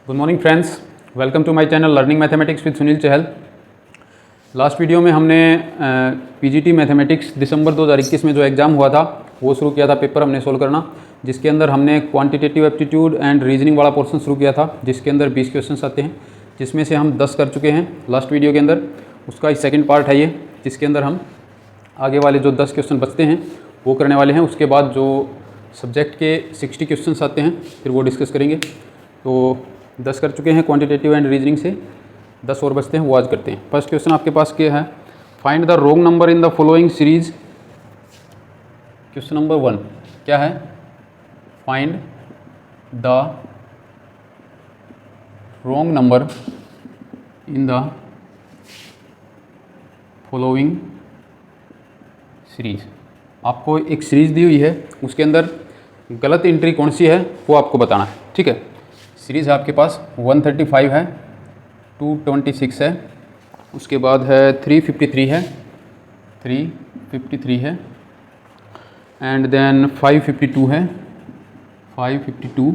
Good morning friends, welcome to my channel learning mathematics with Sunil Chahal. Last video में हमने PGT mathematics दिसंबर 2021 में जो exam हुआ था वो शुरू किया था, पेपर हमने सोल्व करना, जिसके अंदर हमने क्वांटिटेटिव एप्टीट्यूड एंड रीजनिंग वाला पोर्शन शुरू किया था, जिसके अंदर 20 क्वेश्चंस आते हैं, जिसमें से हम 10 कर चुके हैं लास्ट वीडियो के अंदर। उसका सेकंड पार्ट है ये, जिसके अंदर हम आगे वाले जो 10 क्वेश्चन बचते हैं वो करने वाले हैं। उसके बाद जो सब्जेक्ट के 60 क्वेश्चंस आते हैं फिर वो डिस्कस करेंगे। तो 10 कर चुके हैं क्वांटिटेटिव एंड रीजनिंग से, 10 और बचते हैं, वो आज करते हैं। फर्स्ट क्वेश्चन आपके पास क्या है, find the wrong number in the following series. Question number 1 क्या है, find the wrong number in the following series. आपको एक सीरीज दी हुई है, उसके अंदर गलत एंट्री कौन सी है वो आपको बताना है, ठीक है। सीरीज़ है आपके पास 135 है, 226 है, उसके बाद है 353 है, 353 है, एंड देन 552 है, 552,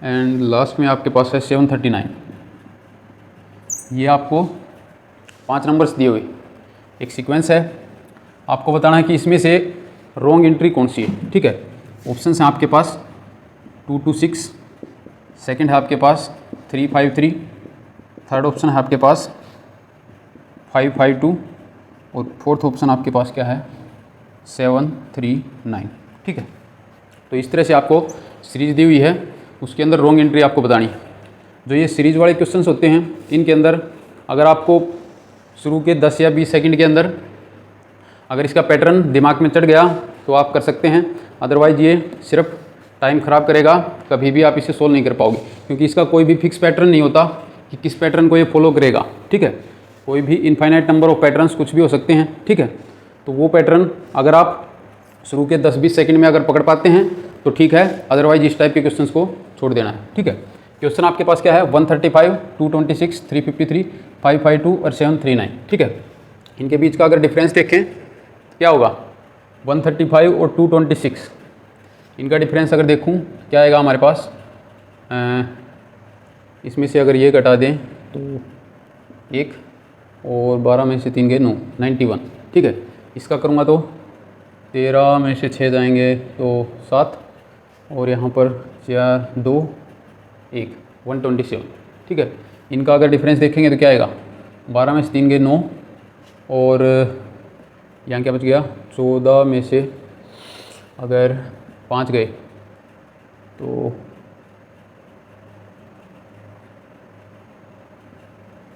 एंड लास्ट में आपके पास है 739। ये आपको 5 नंबर्स दिए हुए एक सीक्वेंस है, आपको बताना है कि इसमें से रॉन्ग एंट्री कौन सी है, ठीक है। ऑप्शंस हैं आपके पास 226, सेकंड है आपके पास 353, थर्ड ऑप्शन है आपके पास 552 और फोर्थ ऑप्शन आपके पास क्या है 739, ठीक है। तो इस तरह से आपको सीरीज दी हुई है, उसके अंदर रॉन्ग एंट्री आपको बतानी है। जो ये सीरीज वाले क्वेश्चंस होते हैं, इनके अंदर अगर आपको शुरू के 10 या 20 सेकंड के अंदर अगर इसका पैटर्न दिमाग में चढ़ गया तो आप कर सकते हैं, अदरवाइज ये सिर्फ टाइम ख़राब करेगा, कभी भी आप इसे सोल्व नहीं कर पाओगे, क्योंकि इसका कोई भी फिक्स पैटर्न नहीं होता कि किस पैटर्न को ये फॉलो करेगा, ठीक है। कोई भी इनफाइनाइट नंबर ऑफ पैटर्न्स कुछ भी हो सकते हैं, ठीक है। तो वो पैटर्न अगर आप शुरू के 10-20 सेकंड में अगर पकड़ पाते हैं तो ठीक है, अदरवाइज इस टाइप के क्वेश्चंस को छोड़ देना है, ठीक है। क्वेश्चन आपके पास क्या है 135, 226, 353, 552 और 739, ठीक है। इनके बीच का अगर डिफरेंस देखें क्या होगा, 135 और 226, इनका डिफरेंस अगर देखूं क्या आएगा हमारे पास, इसमें से अगर ये घटा दें तो 1 और 12 में से 3 गए 9, 91, ठीक है। इसका करूँगा तो 13 में से 6 जाएंगे तो 7, और यहाँ पर 4, 2, 1, 127, ठीक है। इनका अगर डिफरेंस देखेंगे तो क्या आएगा, 12 में से 3 गए 9, और यहाँ क्या बच गया 14 में से अगर 5 गए तो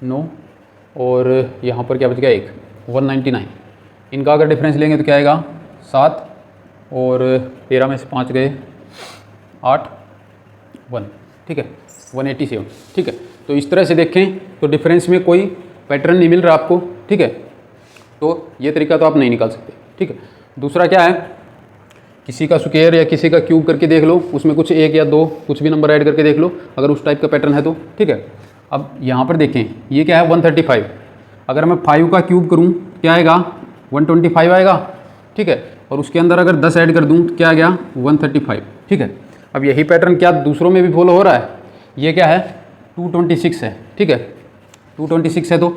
9, और यहाँ पर क्या बच गया 1, 199। इनका अगर डिफरेंस लेंगे तो क्या आएगा 7, और 13 में से 5 गए 8, 1, ठीक है, 187, ठीक है। तो इस तरह से देखें तो डिफरेंस में कोई पैटर्न नहीं मिल रहा आपको, ठीक है। तो ये तरीका तो आप नहीं निकाल सकते, ठीक है। दूसरा क्या है, किसी का स्क्वायर या किसी का क्यूब करके देख लो, उसमें कुछ 1 या 2 कुछ भी नंबर ऐड करके देख लो, अगर उस टाइप का पैटर्न है तो, ठीक है। अब यहाँ पर देखें ये क्या है 135, अगर मैं 5 का क्यूब करूँ क्या आएगा 125 आएगा, ठीक है। और उसके अंदर अगर 10 ऐड कर दूँ तो क्या आ गया 135, ठीक है। अब यही पैटर्न क्या दूसरों में भी फॉलो हो रहा है, ये क्या है 226 है, ठीक है। 226 है तो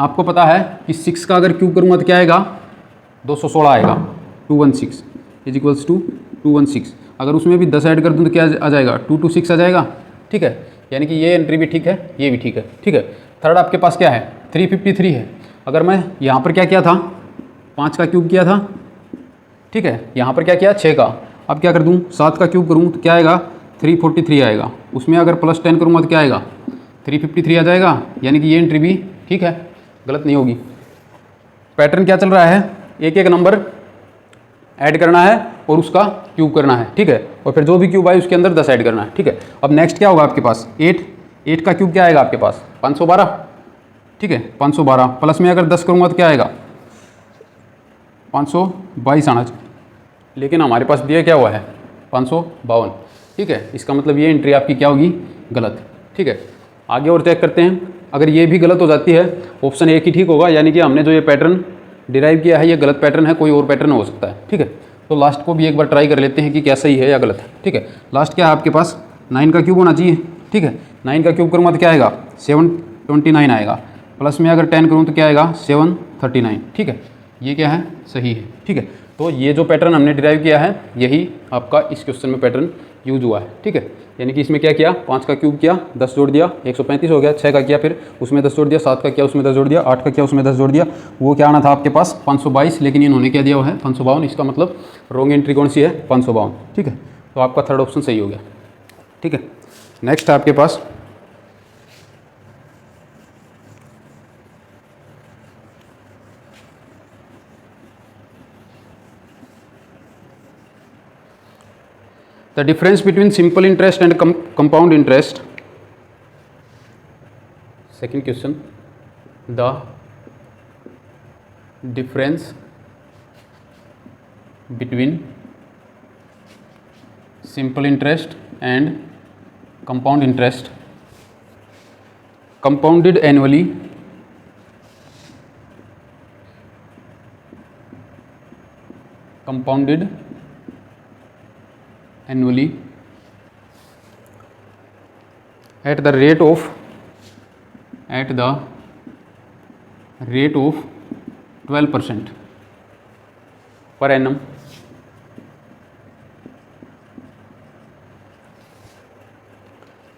आपको पता है कि 6 का अगर क्यूब करूँगा तो क्या आएगा 216 आएगा, 216 इज इक्वल्स टू 216। अगर उसमें भी 10 ऐड कर दूँ तो क्या आ जाएगा 226 आ जाएगा, ठीक है। यानी कि ये एंट्री भी ठीक है, ये भी ठीक है, ठीक है। थर्ड आपके पास क्या है 353 है, अगर मैं यहाँ पर क्या किया था 5 का क्यूब किया था, ठीक है। यहाँ पर क्या किया 6 का, अब क्या कर दूँ 7 का क्यूब करूँ तो क्या आएगा 343 आएगा, उसमें अगर +10 करूँगा तो क्या आएगा 353 आ जाएगा। यानी कि ये एंट्री भी ठीक है, गलत नहीं होगी। पैटर्न क्या चल रहा है, एक एक नंबर ऐड करना है और उसका क्यूब करना है, ठीक है। और फिर जो भी क्यूब आए उसके अंदर 10 ऐड करना है, ठीक है। अब नेक्स्ट क्या होगा आपके पास 8 का क्यूब क्या आएगा आपके पास 512, ठीक है। 512 प्लस में अगर 10 करूँगा तो क्या आएगा 522 आना चाहिए, लेकिन हमारे पास दिया क्या हुआ है 552, ठीक है। इसका मतलब ये एंट्री आपकी क्या होगी गलत, ठीक है। आगे और चेक करते हैं, अगर ये भी गलत हो जाती है ऑप्शन एक ही ठीक होगा, यानी कि हमने जो ये पैटर्न डिराइव किया है ये गलत पैटर्न है, कोई और पैटर्न हो सकता है, ठीक है। तो लास्ट को भी एक बार ट्राई कर लेते हैं कि क्या सही है या गलत है, ठीक है। लास्ट क्या है आपके पास 9 का क्यूब होना चाहिए, ठीक है। 9 का क्यूब करूँगा तो क्या आएगा 729 आएगा, प्लस में अगर 10 करूँ तो क्या आएगा 739, ठीक है। ये क्या है, सही है, ठीक है। तो ये जो पैटर्न हमने डिराइव किया है यही आपका इस क्वेश्चन में पैटर्न यूज हुआ है, ठीक है। यानी कि इसमें क्या किया, 5 का क्यूब किया, 10 जोड़ दिया, 135 हो गया। 6 का किया, फिर उसमें 10 जोड़ दिया। 7 का किया, उसमें 10 जोड़ दिया। 8 का किया, उसमें 10 जोड़ दिया। वो क्या आना था आपके पास 522, लेकिन इन्होंने क्या दिया हुआ है 552। इसका मतलब रॉन्ग एंट्री कौन सी है 552, ठीक है। तो आपका थर्ड ऑप्शन सही हो गया, ठीक है। नेक्स्ट है आपके पास the difference between simple interest and compound interest. Second question, the difference between simple interest and compound interest compounded annually at the rate of 12% per annum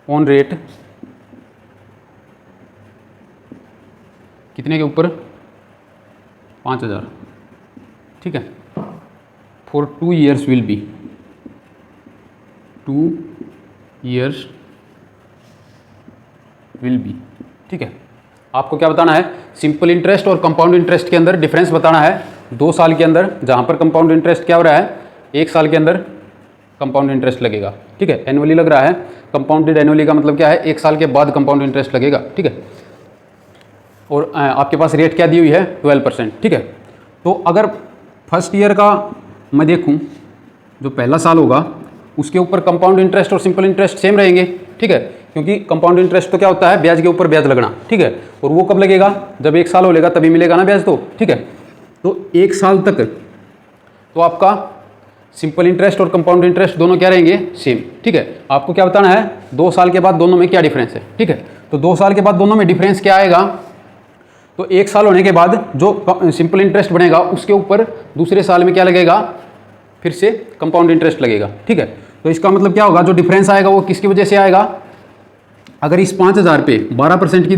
on rate कितने के ऊपर 5000, ठीक है। For 2 years will be 2 years will be, ठीक है। आपको क्या बताना है, सिंपल इंटरेस्ट और कंपाउंड इंटरेस्ट के अंदर डिफरेंस बताना है 2 साल के अंदर, जहाँ पर कंपाउंड इंटरेस्ट क्या हो रहा है 1 साल के अंदर कंपाउंड इंटरेस्ट लगेगा, ठीक है। एनुअली लग रहा है, कंपाउंडेड एनुअली का मतलब क्या है 1 साल के बाद कंपाउंड इंटरेस्ट लगेगा, ठीक है। और आपके पास रेट क्या दी हुई है 12%, ठीक है। तो अगर फर्स्ट ईयर का मैं देखूं, जो पहला साल होगा उसके ऊपर कंपाउंड इंटरेस्ट और सिंपल इंटरेस्ट सेम रहेंगे, ठीक है। क्योंकि कंपाउंड इंटरेस्ट तो क्या होता है ब्याज के ऊपर ब्याज लगना, ठीक है। और वो कब लगेगा, जब 1 साल हो लेगा तभी मिलेगा ना ब्याज, तो ठीक है। तो 1 साल तक तो आपका सिंपल इंटरेस्ट और कंपाउंड इंटरेस्ट दोनों क्या रहेंगे सेम, ठीक है। आपको क्या बताना है 2 साल के बाद दोनों में क्या डिफरेंस है, ठीक है। तो 2 साल के बाद दोनों में डिफरेंस क्या आएगा, तो 1 साल होने के बाद जो सिंपल इंटरेस्ट बनेगा उसके ऊपर दूसरे साल में क्या लगेगा, फिर से कंपाउंड इंटरेस्ट लगेगा, ठीक है। तो इसका मतलब क्या होगा, जो डिफरेंस आएगा वो किसकी वजह से आएगा, अगर इस 5000 पे 12% की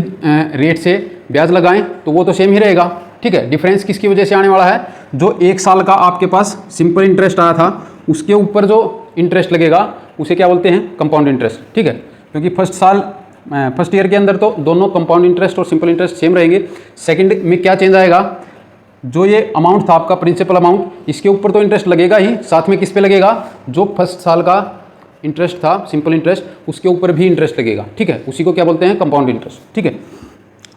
रेट से ब्याज लगाएं तो वो तो सेम ही रहेगा, ठीक है। डिफरेंस किसकी वजह से आने वाला है, जो 1 साल का आपके पास सिंपल इंटरेस्ट आया था उसके ऊपर जो इंटरेस्ट लगेगा उसे क्या बोलते हैं कंपाउंड इंटरेस्ट, ठीक है। क्योंकि फर्स्ट ईयर के अंदर तो दोनों कंपाउंड इंटरेस्ट और सिंपल इंटरेस्ट सेम रहेंगे। सेकंड में क्या चेंज आएगा, जो ये अमाउंट था आपका प्रिंसिपल अमाउंट, इसके ऊपर तो इंटरेस्ट लगेगा ही, साथ में किस पे लगेगा, जो फर्स्ट साल का इंटरेस्ट था सिंपल इंटरेस्ट उसके ऊपर भी इंटरेस्ट लगेगा, ठीक है। उसी को क्या बोलते हैं कंपाउंड इंटरेस्ट, ठीक है।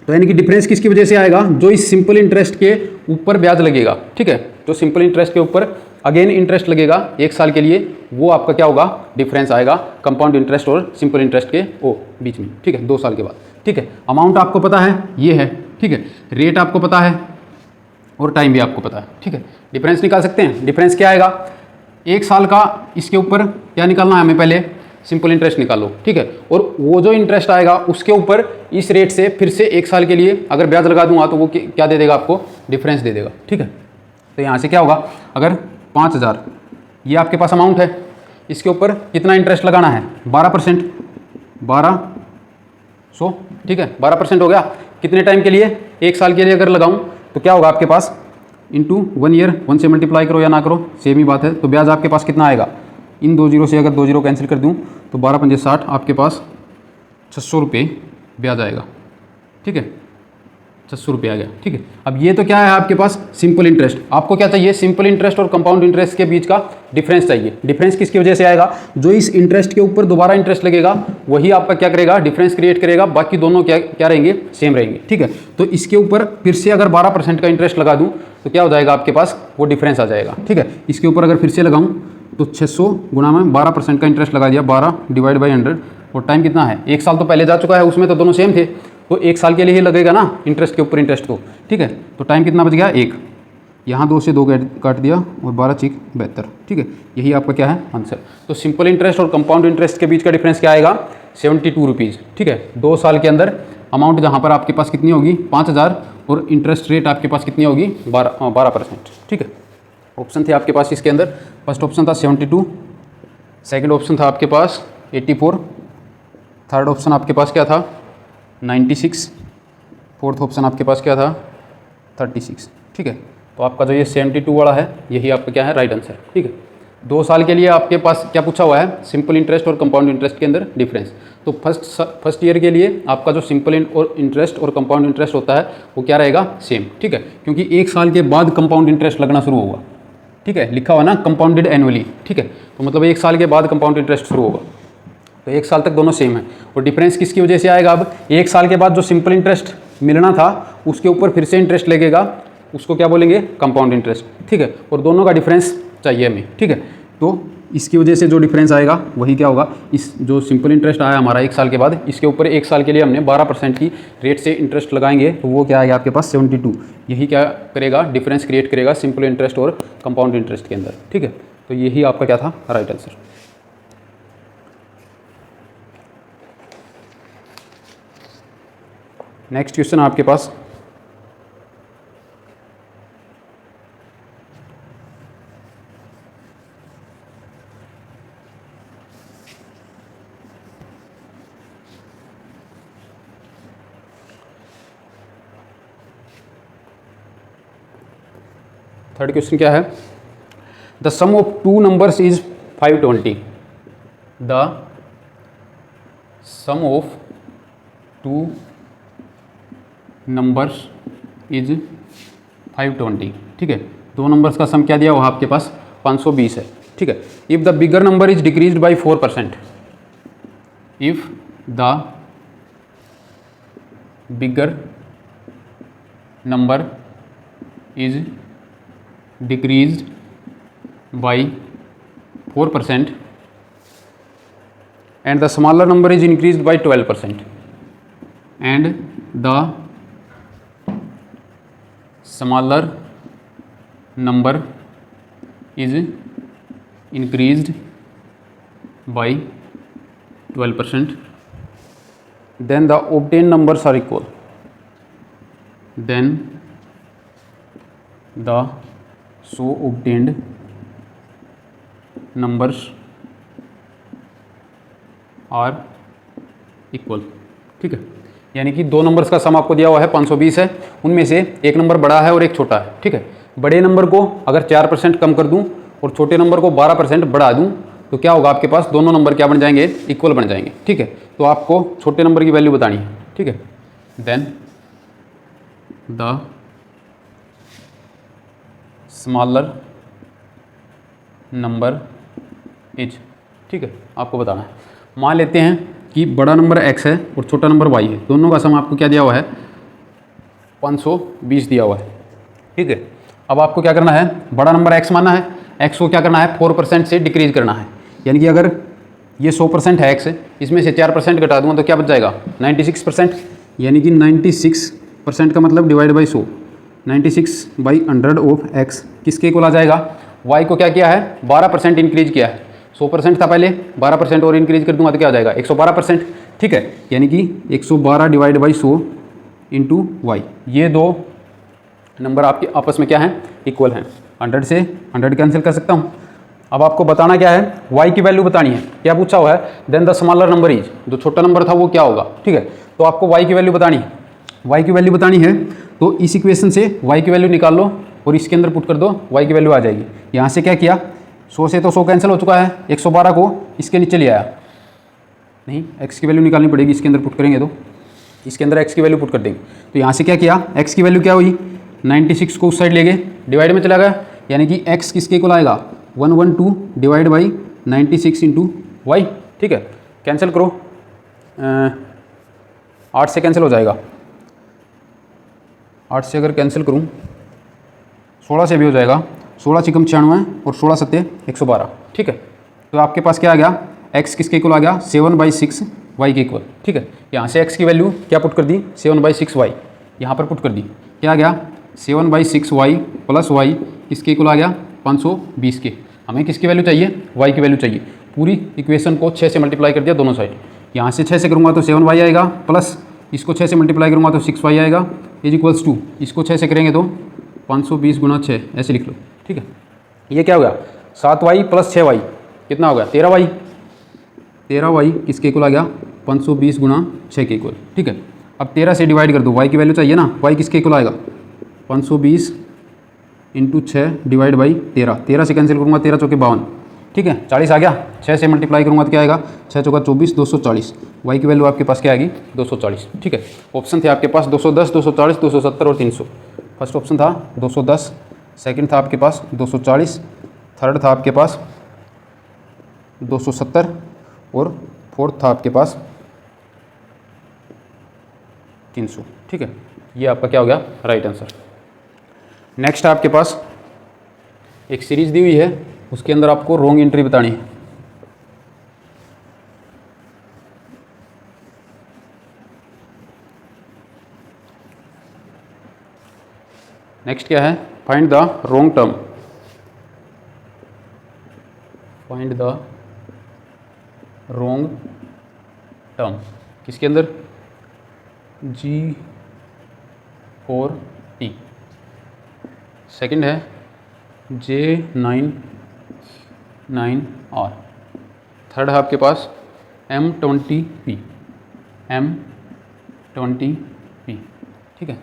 तो यानी कि डिफरेंस किसकी वजह से आएगा, जो इस सिंपल इंटरेस्ट के ऊपर ब्याज लगेगा, ठीक है। जो सिंपल इंटरेस्ट के ऊपर अगेन इंटरेस्ट लगेगा 1 साल के लिए, वो आपका क्या होगा डिफरेंस आएगा कंपाउंड इंटरेस्ट और सिंपल इंटरेस्ट के बीच में, ठीक है, 2 साल के बाद, ठीक है। अमाउंट आपको पता है ये है, ठीक है। रेट आपको पता है और टाइम भी आपको पता है, ठीक है। डिफरेंस निकाल सकते हैं, डिफरेंस क्या आएगा 1 साल का, इसके ऊपर क्या निकालना है हमें, पहले सिंपल इंटरेस्ट निकालो, ठीक है। और वो जो इंटरेस्ट आएगा उसके ऊपर इस रेट से फिर से 1 साल के लिए अगर ब्याज लगा दूंगा तो वो क्या दे देगा आपको, डिफरेंस दे देगा, ठीक है। तो यहाँ से क्या होगा, अगर 5000 ये आपके पास अमाउंट है, इसके ऊपर कितना इंटरेस्ट लगाना है 12%, 1200, ठीक है। 12% हो गया, कितने टाइम के लिए 1 साल के लिए अगर लगाऊं तो क्या होगा आपके पास इंटू 1 ईयर, 1 से मल्टीप्लाई करो या ना करो सेम ही बात है। तो ब्याज आपके पास कितना आएगा, इन 2 जीरो से अगर 2 जीरो कैंसिल कर दूं तो 12 पंजे 60, आपके पास 600 रुपये ब्याज आएगा, ठीक है। 600 रुपये आ गया, ठीक है। अब ये तो क्या है आपके पास सिंपल इंटरेस्ट, आपको क्या चाहिए सिंपल इंटरेस्ट और कंपाउंड इंटरेस्ट के बीच का डिफरेंस चाहिए। डिफरेंस किसकी वजह से आएगा, जो इस इंटरेस्ट के ऊपर दोबारा इंटरेस्ट लगेगा वही आपका क्या करेगा डिफरेंस क्रिएट करेगा, बाकी दोनों क्या रहेंगे सेम रहेंगे, ठीक है। तो इसके ऊपर फिर से अगर 12% का इंटरेस्ट लगा दूँ तो क्या हो जाएगा आपके पास, वो डिफरेंस आ जाएगा, ठीक है। इसके ऊपर अगर फिर से लगाऊँ तो 600 गुणा में 12% का इंटरेस्ट लगा दिया, 12 डिवाइड बाई 100, और टाइम कितना है 1 साल तो पहले जा चुका है, उसमें तो दोनों सेम थे, तो 1 साल के लिए ही लगेगा ना इंटरेस्ट के ऊपर इंटरेस्ट तो, ठीक है। तो टाइम कितना बच गया 1, यहाँ 2 से 2 काट दिया और 12 × 72, ठीक है। यही आपका क्या है आंसर। तो सिंपल इंटरेस्ट और कंपाउंड इंटरेस्ट के बीच का डिफरेंस क्या आएगा, 72 रुपीज़। ठीक है, 2 साल के अंदर अमाउंट जहाँ पर आपके पास कितनी होगी 5000 और इंटरेस्ट रेट आपके पास कितनी होगी 12%। ठीक है, ऑप्शन थे आपके पास इसके अंदर, फर्स्ट ऑप्शन था 72, सेकंड ऑप्शन था आपके पास 84, थर्ड ऑप्शन आपके पास क्या था 96, फोर्थ ऑप्शन आपके पास क्या था 36। ठीक है, तो आपका जो ये 72 वाला है यही आपका क्या है राइट आंसर। ठीक है, 2 साल के लिए आपके पास क्या पूछा हुआ है, सिंपल इंटरेस्ट और कंपाउंड इंटरेस्ट के अंदर डिफरेंस। तो फर्स्ट ईयर के लिए आपका जो सिंपल इंटरेस्ट और कंपाउंड इंटरेस्ट होता है वो क्या रहेगा सेम। ठीक है, क्योंकि 1 साल के बाद कंपाउंड इंटरेस्ट लगना शुरू होगा। ठीक है, लिखा हुआ ना कंपाउंडेड एनुअली। ठीक है, तो मतलब 1 साल के बाद कंपाउंड इंटरेस्ट शुरू होगा, तो 1 साल तक दोनों सेम है। और डिफरेंस किसकी वजह से आएगा, अब 1 साल के बाद जो सिंपल इंटरेस्ट मिलना था उसके ऊपर फिर से इंटरेस्ट लगेगा, उसको क्या बोलेंगे कंपाउंड इंटरेस्ट। ठीक है, और दोनों का डिफरेंस चाहिए हमें। ठीक है, तो इसकी वजह से जो डिफरेंस आएगा वही क्या होगा, इस जो सिंपल इंटरेस्ट आया हमारा 1 साल के बाद, इसके ऊपर 1 साल के लिए हमने 12% की रेट से इंटरेस्ट लगाएंगे, तो वो क्या आएगा आपके पास 72। यही क्या करेगा, डिफरेंस क्रिएट करेगा सिंपल इंटरेस्ट और कंपाउंड इंटरेस्ट के अंदर। ठीक है, तो यही आपका क्या था राइट आंसर। नेक्स्ट क्वेश्चन आपके पास, थर्ड क्वेश्चन क्या है, the sum of 2 numbers is 520। The sum of 2 numbers is 520। ठीक है, 2 नंबर्स का सम क्या दिया हुआ आपके पास 520 है। ठीक है, if the bigger number is decreased bye 4%, if the bigger number is decreased by 4% and the smaller number is increased by 12%, and the smaller number is increased by 12%, then the obtained numbers are equal. Then the so obtained numbers are equal। ठीक है, यानी कि 2 numbers का सम आपको दिया हुआ है 520 है, उनमें से एक नंबर बड़ा है और एक छोटा है। ठीक है, बड़े नंबर को अगर 4% कम कर दूं और छोटे नंबर को 12% बढ़ा दूं तो क्या होगा, आपके पास दोनों नंबर क्या बन जाएंगे, इक्वल बन जाएंगे। ठीक है, तो आपको छोटे नंबर की वैल्यू बतानी है। ठीक है, then the smaller number is. ठीक है, आपको बताना है। मान लेते हैं कि बड़ा नंबर x है और छोटा नंबर y है, दोनों का सम आपको क्या दिया हुआ है 520 दिया हुआ है। ठीक है, अब आपको क्या करना है, बड़ा नंबर x मानना है, x को क्या करना है 4% से डिक्रीज करना है। यानी कि अगर ये 100% है x, इसमें से 4% घटा दूंगा तो क्या बच जाएगा 96%। यानी कि 96% का मतलब डिवाइड बाई 100, 96/100 ऑफ x किसके इक्वल आ जाएगा, y को क्या किया है 12% इंक्रीज किया है, 100% था पहले, 12% और इंक्रीज कर दूंगा तो क्या आ जाएगा 112%। ठीक है, यानी कि 112 डिवाइड बाई 100 इंटू वाई, ये 2 नंबर आपके आपस में क्या हैं इक्वल हैं। 100 से 100 कैंसिल कर सकता हूँ। अब आपको बताना क्या है, y की वैल्यू बतानी है। क्या पूछा हुआ है, then the smaller number is, जो छोटा नंबर था वो क्या होगा। ठीक है, तो आपको y की वैल्यू बतानी है। y की वैल्यू बतानी है तो इस इक्वेशन से y की वैल्यू निकाल लो और इसके अंदर पुट कर दो, y की वैल्यू आ जाएगी। यहाँ से क्या किया, 100 से तो 100 कैंसिल हो चुका है, 112 को इसके नीचे ले आया, नहीं x की वैल्यू निकालनी पड़ेगी, इसके अंदर पुट करेंगे तो इसके अंदर x की वैल्यू पुट कर देंगे। तो यहाँ से क्या किया, x की वैल्यू क्या हुई 96 को उस साइड ले गए, डिवाइड में चला गया, यानी कि x किसके इक्वल आएगा 112 डिवाइड बाई 96 इंटू वाई। ठीक है, कैंसिल करो, 8 से कैंसिल हो जाएगा, 8 से अगर कैंसिल करूँ 16 से भी हो जाएगा, 16 चिकम 96 और 16 सत्ते 112। ठीक है, तो आपके पास क्या आ गया, x किसके इक्वल आ गया 7/6 y के इक्वल। ठीक है, यहाँ से x की वैल्यू क्या पुट कर दी 7/6 y, यहाँ पर पुट कर दी, क्या आ गया 7/6 y प्लस y किसके इक्वल आ गया 520 के। हमें किसकी वैल्यू चाहिए, y की वैल्यू चाहिए। पूरी इक्वेशन को 6 से मल्टीप्लाई कर दिया दोनों साइड, यहाँ से 6 से करूँगा तो 7y आएगा, प्लस इसको 6 से मल्टीप्लाई करूँगा तो 6y आएगा, इज इक्वल्स टू इसको 6 से करेंगे तो 520 गुना 6 ऐसे लिख लो। ठीक है, ये क्या हो गया 7y प्लस 6y कितना हो गया 13y। 13y किसके इक्वल आ गया 520 गुना 6 के इक्वल। ठीक है, अब 13 से डिवाइड कर दो, y की वैल्यू चाहिए ना, y किसके इक्वल आएगा 520 इंटू 6 डिवाइड बाई 13। 13 से कैंसिल करूँगा 13 चौके 52। ठीक है, 40 आ गया, 6 से मल्टीप्लाई करूँगा तो क्या आएगा 6 चौका 24 240। y की वैल्यू आपके पास क्या आएगी 240। ठीक है, ऑप्शन थे आपके पास 210 240 270 और 300। फर्स्ट ऑप्शन था 210, सेकंड था आपके पास 240, थर्ड था आपके पास 270 और फोर्थ था आपके पास 300। ठीक है, ये आपका क्या हो गया राइट आंसर। नेक्स्ट आपके पास एक सीरीज दी हुई है, उसके अंदर आपको रॉन्ग एंट्री बतानी है। नेक्स्ट क्या है find the wrong term. Find the wrong term किसके अंदर G4T, सेकंड है J99R, थर्ड है आपके पास M20P। ठीक है,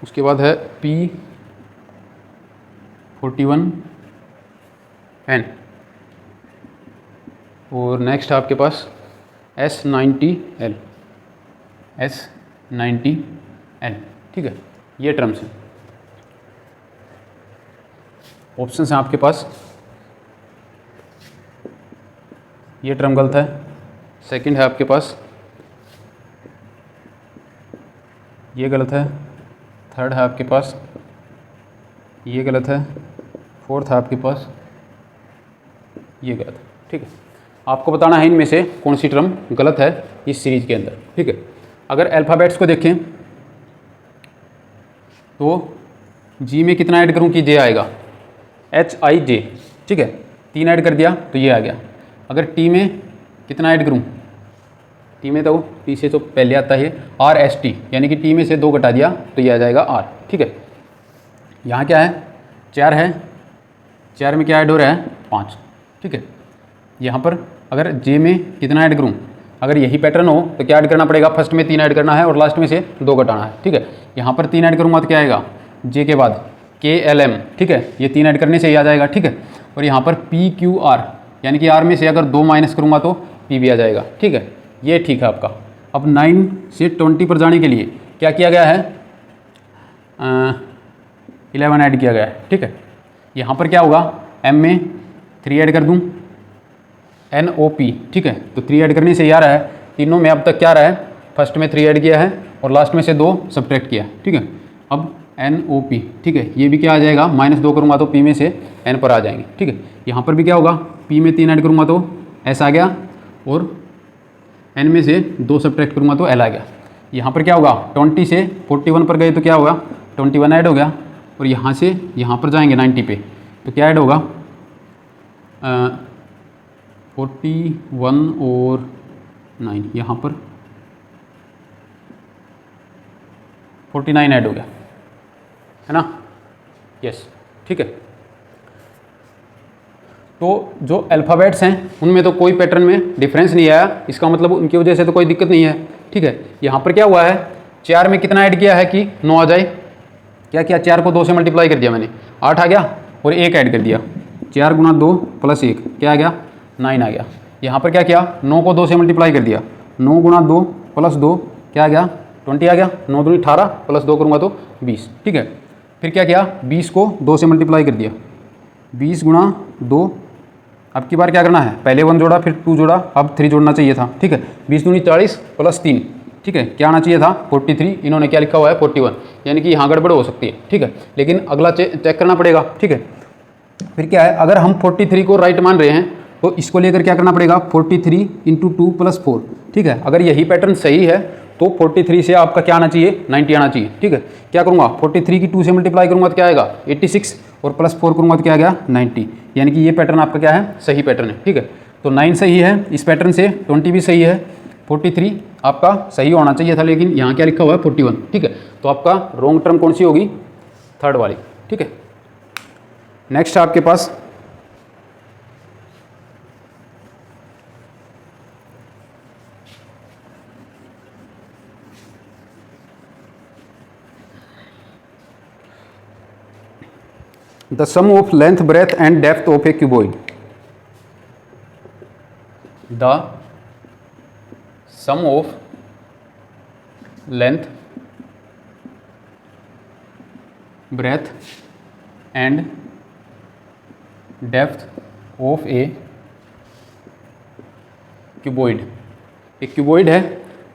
उसके बाद है P41N और नेक्स्ट है आपके पास S90L। ठीक है, ये टर्म्स हैं। ऑप्शंस हैं आपके पास, ये टर्म गलत है, सेकंड है आपके पास ये गलत है, थर्ड है आपके पास ये गलत है, फोर्थ है आपके पास ये गलत है। ठीक है, आपको बताना है इनमें से कौन सी टर्म गलत है इस सीरीज के अंदर। ठीक है, अगर अल्फ़ाबेट्स को देखें तो जी में कितना ऐड करूं कि जे आएगा HIJ। ठीक है, 3 ऐड कर दिया तो ये आ गया। अगर टी में कितना ऐड करूं, टी में तो टी से तो पहले आता है RST, यानी कि टी में से 2 घटा दिया तो ये आ जाएगा R। ठीक है, यहाँ क्या है 4 है, 4 में क्या ऐड हो रहा है 5। ठीक है, यहाँ पर अगर जे में कितना ऐड करूँ, अगर यही पैटर्न हो तो क्या ऐड करना पड़ेगा, फर्स्ट में 3 ऐड करना है और लास्ट में से 2 घटाना है। ठीक है, यहाँ पर 3 ऐड करूँगा तो क्या आएगा जे के बाद KLM। ठीक है, ये 3 ऐड करने से ही आ जाएगा। ठीक है, और यहाँ पर PQR, यानी कि R में से अगर 2 माइनस करूँगा तो P भी आ जाएगा। ठीक है, ये ठीक है आपका। अब 9 से 20 पर जाने के लिए क्या किया गया है 11 ऐड किया गया है। ठीक है, यहाँ पर क्या होगा M में 3 ऐड कर दूँ NOP। ठीक है, तो 3 ऐड करने से ही आ रहा है, तीनों में अब तक क्या रहा है फर्स्ट में 3 ऐड किया है और लास्ट में से 2 सब्ट्रैक्ट किया है। ठीक है, अब NOP। ठीक है, ये भी क्या आ जाएगा -2 करूँगा तो P में से N पर आ जाएंगे। ठीक है, यहाँ पर भी क्या होगा P में 3 ऐड करूँगा तो S आ गया और N में से 2 सब्ट्रैक्ट करूँगा तो L आ गया। यहाँ पर क्या होगा 20 से 41 पर गए तो क्या होगा 21 ऐड हो गया और यहाँ से यहाँ पर जाएंगे 90 पे तो क्या ऐड होगा 41 और 9, यहाँ पर 49 ऐड हो गया है ना। यस, ठीक है, तो जो अल्फ़ाबेट्स हैं उनमें तो कोई पैटर्न में डिफरेंस नहीं आया, इसका मतलब उनकी वजह से तो कोई दिक्कत नहीं है। ठीक है, यहाँ पर क्या हुआ है 4 में कितना ऐड किया है कि 9 आ जाए, क्या किया 4 को 2 से मल्टीप्लाई कर दिया मैंने 8 आ गया और 1 ऐड कर दिया, 4 गुना 2 प्लस 1 क्या आ गया 9 आ गया। यहाँ पर क्या किया 9 को 2 से मल्टीप्लाई कर दिया, 9 गुना 2 प्लस 2 क्या आ गया 20 आ गया, 9 दूनी 18 प्लस 2 करूँगा तो 20। ठीक है, फिर क्या किया 20 को 2 से मल्टीप्लाई कर दिया, 20 गुना 2, अब की बार क्या करना है पहले 1 जोड़ा फिर 2 जोड़ा, अब 3 जोड़ना चाहिए था। ठीक है, 20 दूनी 40 प्लस 3, ठीक है क्या आना चाहिए था 43, इन्होंने क्या लिखा हुआ है 41, यानी कि यहाँ गड़बड़ हो सकती है। ठीक है, लेकिन अगला चेक करना पड़ेगा। ठीक है, फिर क्या है अगर हम 43 को राइट मान रहे हैं तो इसको लेकर क्या करना पड़ेगा 43 इंटू 2 प्लस 4। ठीक है, अगर यही पैटर्न सही है तो 43 से आपका क्या आना चाहिए 90 आना चाहिए। ठीक है, क्या करूँगा 43 की 2 से मल्टीप्लाई करूँगा तो क्या आएगा 86 और प्लस 4 करूँगा तो क्या आ गया 90, यानी कि ये पैटर्न आपका क्या है सही पैटर्न है। ठीक है, तो 9 सही है इस पैटर्न से, 20 भी सही है, 43 आपका सही होना चाहिए था, लेकिन यहाँ क्या लिखा हुआ है 41, ठीक है। तो आपका रॉन्ग टर्म कौन सी होगी, थर्ड वाली, ठीक है। नेक्स्ट आपके पास the sum of length breadth and depth of a cuboid, the sum of length breadth and depth of a cuboid, एक क्यूबॉइड है,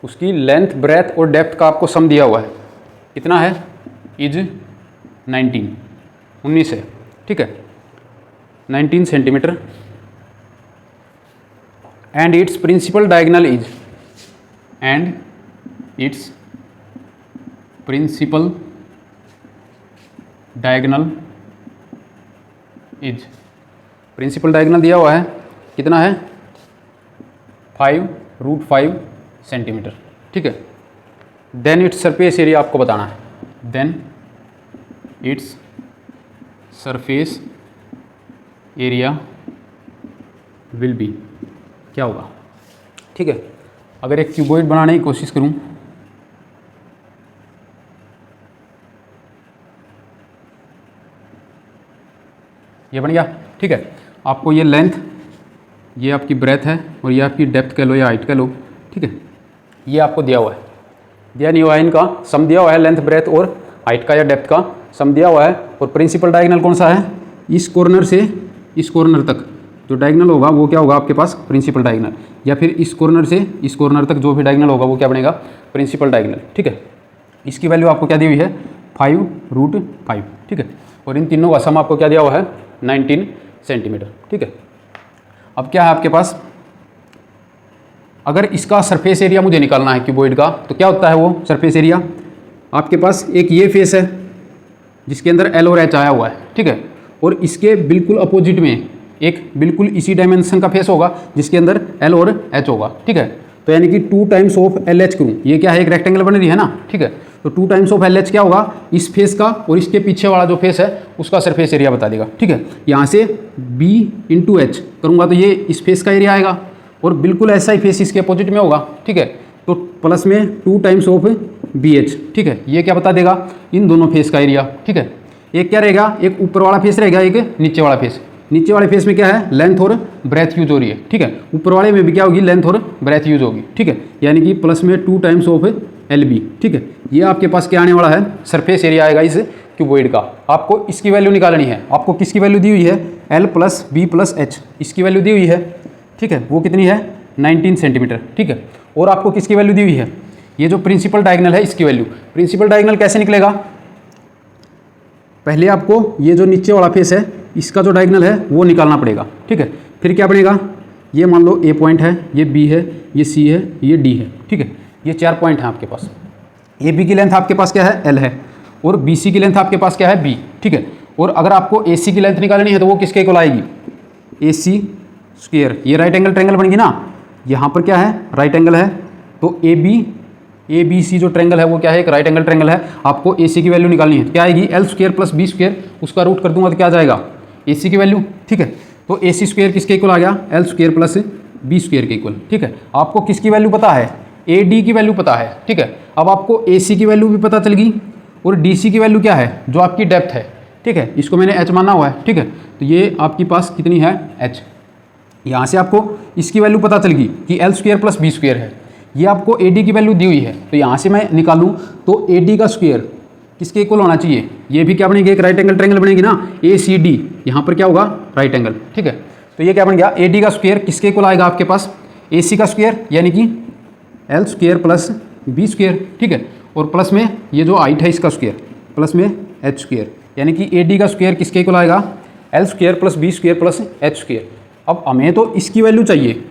उसकी लेंथ ब्रेथ और डेप्थ का आपको सम दिया हुआ है, कितना है, इज 19 है, ठीक है, 19 centimetre, and its principal diagonal is, and its principal diagonal is, principal diagonal दिया हुआ है, कितना है, 5√5 सेंटीमीटर, ठीक है। देन इट्स सरफेस एरिया आपको बताना है, then its surface area will be, क्या होगा, ठीक है। अगर एक क्यूबॉइड बनाने की कोशिश करूं, ये बन गया, ठीक है। आपको ये लेंथ, ये आपकी ब्रेथ है और ये आपकी डेप्थ कह लो या हाइट कह लो, ठीक है। ये आपको दिया हुआ है, दिया नहीं हुआ है, इनका सम दिया हुआ है, लेंथ ब्रेथ और हाइट का या डेप्थ का सम दिया हुआ है, और प्रिंसिपल डायगोनल कौन सा है, इस कॉर्नर से इस कॉर्नर तक जो डायगोनल होगा वो क्या होगा आपके पास, प्रिंसिपल डायगोनल, या फिर इस कॉर्नर से इस कॉर्नर तक जो भी डायगोनल होगा वो क्या बनेगा, प्रिंसिपल डायगोनल, ठीक है। इसकी वैल्यू आपको क्या दी हुई है, 5√5, ठीक है। और इन तीनों का सम आपको क्या दिया हुआ है, 19 सेंटीमीटर, ठीक है। अब क्या है आपके पास, अगर इसका सरफेस एरिया मुझे निकालना है क्यूबॉइड का, तो क्या होता है वो सरफेस एरिया, आपके पास एक ये फेस है जिसके अंदर L और H आया हुआ है, ठीक है, और इसके बिल्कुल अपोजिट में एक बिल्कुल इसी डायमेंशन का फेस होगा जिसके अंदर L और H होगा, ठीक है। तो यानी कि 2 टाइम्स ऑफ LH करूँ, ये क्या है, एक रेक्टेंगल बन रही है ना, ठीक है। तो 2 टाइम्स ऑफ LH क्या होगा, इस फेस का और इसके पीछे वाला जो फेस है उसका सरफेस एरिया बता देगा, ठीक है। यहाँ से B × H करूँगा तो ये इस फेस का एरिया आएगा, और बिल्कुल ऐसा ही फेस इसके अपोजिट में होगा, ठीक है। तो प्लस में 2 टाइम्स ऑफ BH, ठीक है, ये क्या बता देगा, इन दोनों फेस का एरिया, ठीक है। एक क्या रहेगा, एक ऊपर वाला फेस रहेगा, एक नीचे वाला फेस, नीचे वाले फेस में क्या है, लेंथ और ब्रेथ यूज हो रही है, ठीक है। ऊपर वाले में भी क्या होगी, लेंथ और ब्रेथ यूज होगी, ठीक है। यानी कि प्लस में 2 टाइम्स ऑफ LB, ठीक है। ये आपके पास क्या आने वाला है, सरफेस एरिया आएगा इस क्यूबॉइड का। आपको इसकी वैल्यू निकालनी है, आपको किसकी वैल्यू दी हुई है, L + B + H, इसकी वैल्यू दी हुई है, ठीक है। वो कितनी है, 19 सेंटीमीटर, ठीक है। और आपको किसकी वैल्यू दी हुई है, ये जो प्रिंसिपल डायगोनल है इसकी वैल्यू। प्रिंसिपल डायगोनल कैसे निकलेगा, पहले आपको ये जो नीचे वाला फेस है इसका जो डायगोनल है वो निकालना पड़ेगा, ठीक है। फिर क्या बनेगा, ये मान लो A पॉइंट है, ये B है, ये C है, ये D है, ठीक है। ये 4 पॉइंट हैं आपके पास। AB की लेंथ आपके पास क्या है, L है, और BC की लेंथ आपके पास क्या है, B, ठीक है। और अगर आपको AC की लेंथ निकालनी है तो वो किसके इक्वल आएगी, AC²। ये राइट एंगल ट्रायंगल बनेगी ना, यहाँ पर क्या है, राइट एंगल है, तो ABC जो ट्रायंगल है वो क्या है, एक राइट एंगल ट्रायंगल है। आपको AC की वैल्यू निकालनी है, तो क्या आएगी, L² + B², उसका रूट कर दूंगा तो क्या आ जाएगा, AC की वैल्यू, ठीक है। तो AC² किसके इक्वल आ गया, L² + B² के इक्वल, ठीक है। आपको किसकी वैल्यू पता है, AD की वैल्यू पता है, ठीक है। अब आपको AC की वैल्यू भी पता चल गई, और DC की वैल्यू क्या है, जो आपकी डेप्थ है, ठीक है, इसको मैंने H माना हुआ है, ठीक है। तो ये आपके पास कितनी है, H। यहाँ से आपको इसकी वैल्यू पता चल गई कि L² + B² है। ये आपको AD की वैल्यू दी हुई है, तो यहाँ से मैं निकालूँ तो AD का स्क्वायर किसके इक्वल होना चाहिए, ये भी क्या बनेगी, एक राइट एंगल ट्रायंगल बनेगी ना, ACD, यहाँ पर क्या होगा, राइट एंगल, ठीक है। तो ये क्या बन गया, AD का स्क्वायर किसके इक्वल आएगा आपके पास, AC का स्क्वायर, यानी कि L² + B², ठीक है। और प्लस में ये जो हाइट है इसका स्क्वायर, प्लस में H², यानी कि AD का स्क्वायर किसके इक्वल आएगा, L² + B² + H²। अब हमें तो इसकी वैल्यू चाहिए,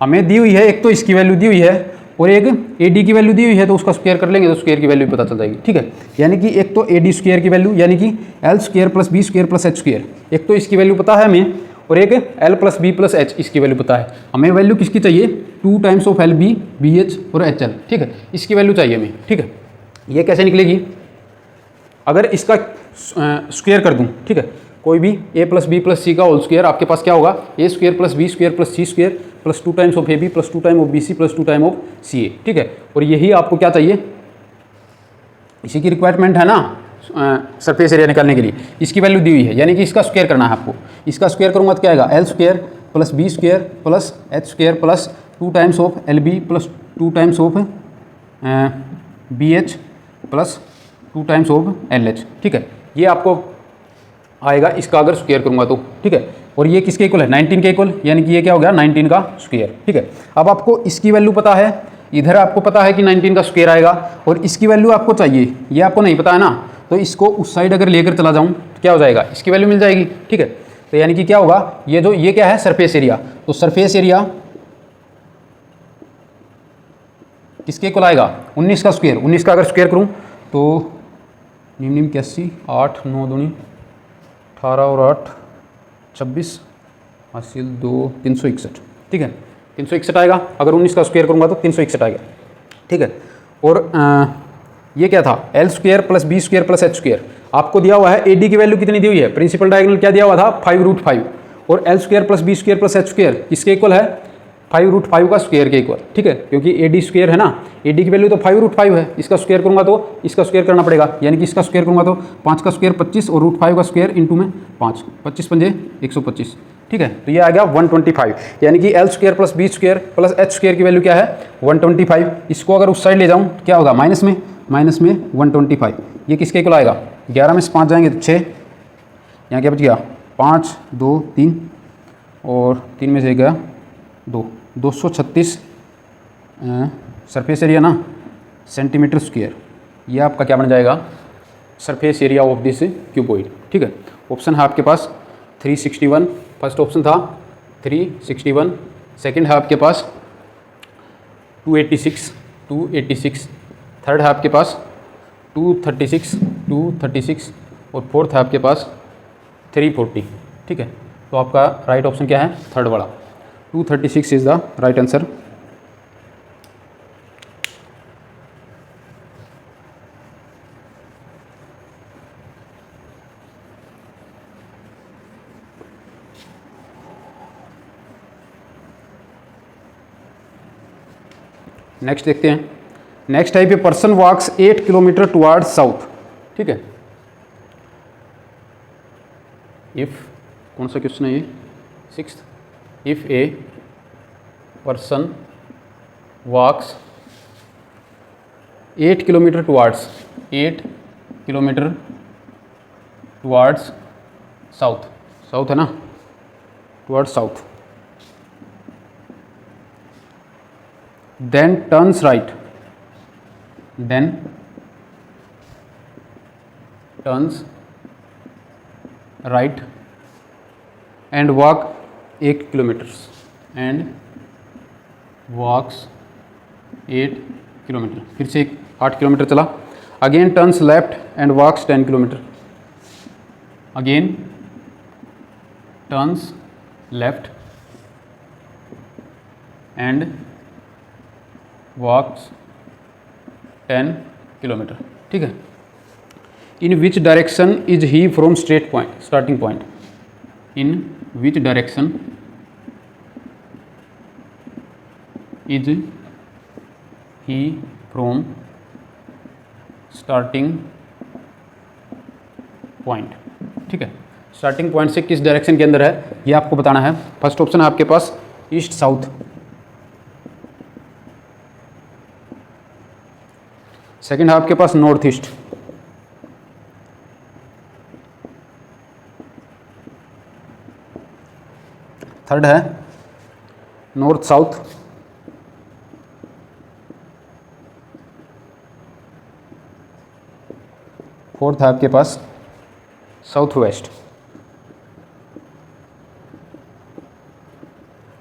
हमें दी हुई है, एक तो इसकी वैल्यू दी हुई है और एक AD की वैल्यू दी हुई है, तो उसका स्क्वायर कर लेंगे तो स्क्वायर की वैल्यू पता चल जाएगी, ठीक है। यानी कि एक तो AD² की वैल्यू, यानी कि L² + B² + H², एक तो इसकी वैल्यू पता है हमें, और एक L plus B plus H इसकी वैल्यू पता है। हमें वैल्यू किसकी चाहिए, 2 times of L B B H और एच एल, ठीक है, इसकी वैल्यू चाहिए हमें, ठीक है। ये कैसे निकलेगी, अगर इसका स्क्वायर कर दूं, ठीक है, कोई भी a plus B plus c का होल स्क्वायर आपके पास क्या होगा, a square plus B square plus c square plus 2 times of a b plus 2 time of b c plus 2 time of c a, ठीक है। और यही आपको क्या चाहिए, इसी की रिक्वायरमेंट है ना सरफेस एरिया निकालने के लिए, इसकी वैल्यू दी हुई है, यानी कि इसका स्क्वायर करना है आपको। इसका स्क्वायर करूँगा तो क्या आएगा, L square plus B square plus H square plus 2 times of L B plus 2 times of B H plus 2 times of L H, ठीक है। ये आपको आएगा इसका अगर स्क्वायर करूँगा तो, ठीक है। और ये किसके इक्वल है, 19 के इक्वल, यानी कि ये क्या हो गया 19 का स्क्वायर, ठीक है। अब आपको इसकी वैल्यू पता है, इधर आपको पता है कि 19 का स्क्वायर आएगा, और इसकी वैल्यू आपको चाहिए, ये आपको नहीं पता है ना, तो इसको उस साइड अगर लेकर चला जाऊँ तो क्या हो जाएगा, इसकी वैल्यू मिल जाएगी, ठीक है। तो यानी कि क्या होगा, ये क्या है सरफेस एरिया, तो सरफेस एरिया किसके इक्वल आएगा, 19 का स्क्वायर। 19 का अगर स्क्वायर करूँ तो निम 81, 8 9 दूनी 18 और 8 26 हासिल 2 361, ठीक है, 361 आएगा। अगर 19 का स्क्वायर करूँगा तो 361 आएगा, ठीक है। और ये क्या था, L square plus B square plus H square, आपको दिया हुआ है ए डी की वैल्यू कितनी दी हुई है, प्रिंसिपल डायगोनल क्या दिया हुआ था 5√5, और L square plus B square plus H square किसके इक्वल है, 5√5 का स्क्वायर के इक्वल, ठीक है, क्योंकि ए डी स्क्वायर है ना, ए डी की वैल्यू तो 5√5 है, इसका स्क्वायर करूँगा तो इसका स्क्वायर करना पड़ेगा, यानी कि इसका स्क्वायर करूँगा तो 5 का स्क्वायर 25 और √5 का स्क्वायर इंटू में 5, 25 पंजे 125, ठीक है। तो ये आ गया 125, यानी कि L square plus B square plus H square की वैल्यू क्या है 125। इसको अगर उस साइड ले जाऊँ क्या होगा, माइनस में 125, ये किसके इक्वल आएगा, 11 में से 5 जाएंगे तो 6, यहाँ क्या बच गया 5 2 3 और 3 में से गया 2, 236 सरफेस एरिया ना सेंटीमीटर स्क्वायर, ये आपका क्या बन जाएगा surface area of this cuboid, ठीक है। ऑप्शन है आपके पास 361, फर्स्ट ऑप्शन था 361, सेकंड है आपके पास 286, थर्ड है आपके पास 236 और फोर्थ है आपके पास 340, ठीक है। तो आपका राइट ऑप्शन क्या है, थर्ड वाला 236 is the right answer. Next देखते हैं, next type a person walks 8 kilometre towards south, ठीक है। इफ कौन सा क्वेश्चन है ये, 6th, if a person walks 8 kilometre towards south है ना, towards south, then turns right and walk 8 kilometers फिर से 8 किलोमीटर चला, again turns left and walks 10 kilometre, again turns left and walks 10 kilometre, ठीक है। In which direction is he from starting point, in which direction is he from starting point, ठीक है। Starting point से किस direction के अंदर है ये आपको बताना है। फर्स्ट ऑप्शन है आपके पास ईस्ट साउथ, सेकंड है आपके पास नॉर्थ ईस्ट, थर्ड है नॉर्थ साउथ, फोर्थ है आपके पास साउथ वेस्ट,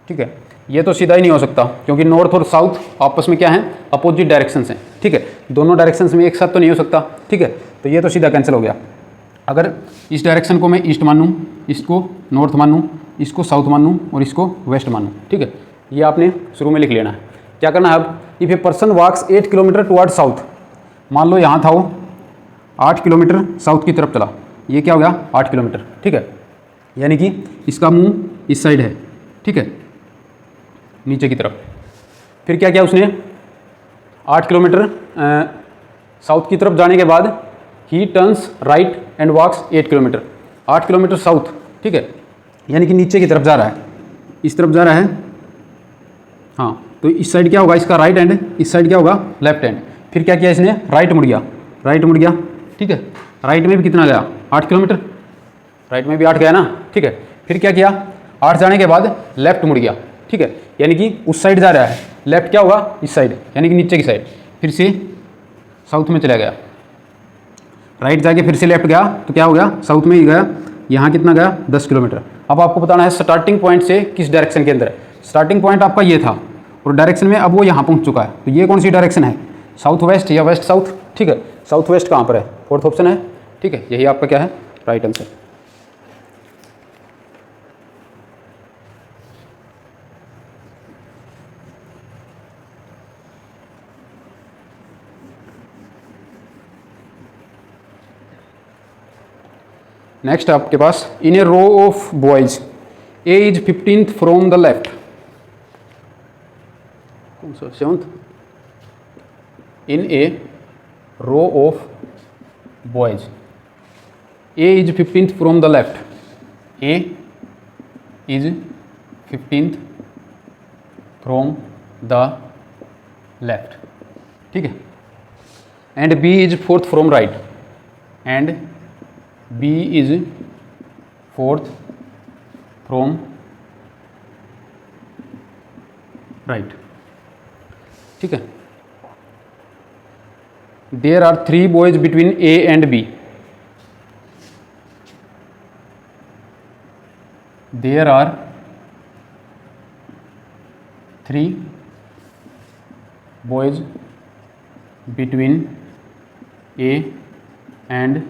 ठीक है। ये तो सीधा ही नहीं हो सकता क्योंकि नॉर्थ और साउथ आपस में क्या है, अपोजिट डायरेक्शंस हैं, ठीक है। दोनों डायरेक्शंस में एक साथ तो नहीं हो सकता, ठीक है। तो ये तो सीधा कैंसिल हो गया। अगर इस डायरेक्शन को मैं ईस्ट मानूँ, इसको नॉर्थ मानूँ, इसको साउथ मान लूँ और इसको वेस्ट मान लूँ, ठीक है। ये आपने शुरू में लिख लेना है। क्या करना है अब, if a person walks 8 kilometre toward south, मान लो यहाँ था वो 8 किलोमीटर साउथ की तरफ चला, ये क्या हो गया 8 किलोमीटर, ठीक है। यानी कि इसका मुंह इस साइड है, ठीक है, नीचे की तरफ। फिर क्या किया उसने, 8 किलोमीटर साउथ की तरफ जाने के बाद he turns right and walks 8 kilometre, 8 kilometre south, ठीक है, यानी कि नीचे की तरफ जा रहा है, इस तरफ जा रहा है। हाँ, तो इस साइड क्या होगा, इसका राइट हैंड, इस साइड क्या होगा लेफ्ट हैंड। फिर क्या किया इसने, राइट मुड़ गया, राइट मुड़ गया, ठीक है। राइट में भी कितना गया 8 किलोमीटर, राइट में भी 8 गया ना, ठीक है। फिर क्या किया, 8 जाने के बाद लेफ्ट मुड़ गया, ठीक है, यानी कि उस साइड जा रहा है, लेफ्ट क्या होगा इस साइड, यानी कि नीचे की साइड। फिर से साउथ में चला गया, राइट जाके फिर से लेफ्ट गया, तो क्या हो गया साउथ में ही गया। यहाँ कितना गया 10 किलोमीटर। अब आपको बताना है स्टार्टिंग पॉइंट से किस डायरेक्शन के अंदर है। स्टार्टिंग पॉइंट आपका ये था और डायरेक्शन में अब वो यहाँ पहुँच चुका है, तो ये कौन सी डायरेक्शन है, साउथ वेस्ट या वेस्ट साउथ, ठीक है। साउथ वेस्ट कहाँ पर है, फोर्थ ऑप्शन है, ठीक है, यही आपका क्या है राइट आंसर। नेक्स्ट आपके पास, in a row of boys A is 15th from the left, कौन सा 7th, in a row of boys A is 15th from the left, A is 15th from the left, ठीक है, and B is 4th from right, and B is 4th from right, ठीक है। There are 3 boys between A and B. There are 3 boys between A and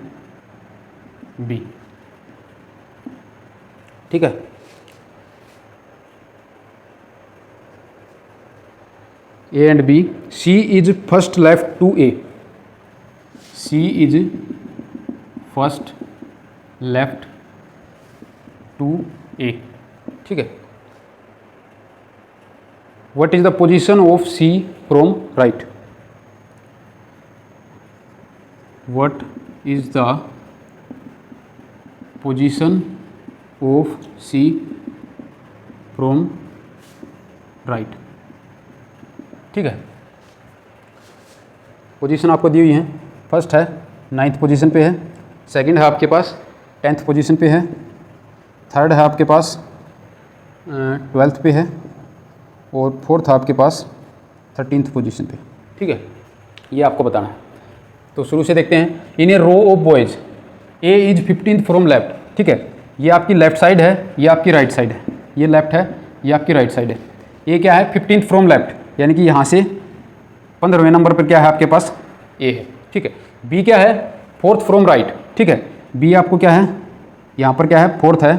B, ठीक है। A and B, C is first left to A, C is first left to A, ठीक है। What is the position of C from right? What is the position of C from right, ठीक है। Position आपको दी हुई है, first है 9th position पे है, सेकंड है आपके पास 10th पोजीशन पे है, थर्ड है आपके पास 12th पे है, और फोर्थ है आपके पास 13th पोजीशन पे, ठीक है। ये आपको बताना है। तो शुरू से देखते हैं, in a row of boys A is 15th from left, ठीक है। ये आपकी लेफ्ट साइड है, ये आपकी राइट साइड है, ये लेफ्ट है, ये आपकी राइट साइड है। ये क्या है 15th फ्रॉम लेफ्ट, यानी कि यहाँ से 15वें नंबर पर क्या है आपके पास ए है, ठीक है। बी क्या है 4th फ्रॉम राइट, ठीक है। बी आपको क्या है, यहाँ पर क्या है 4th है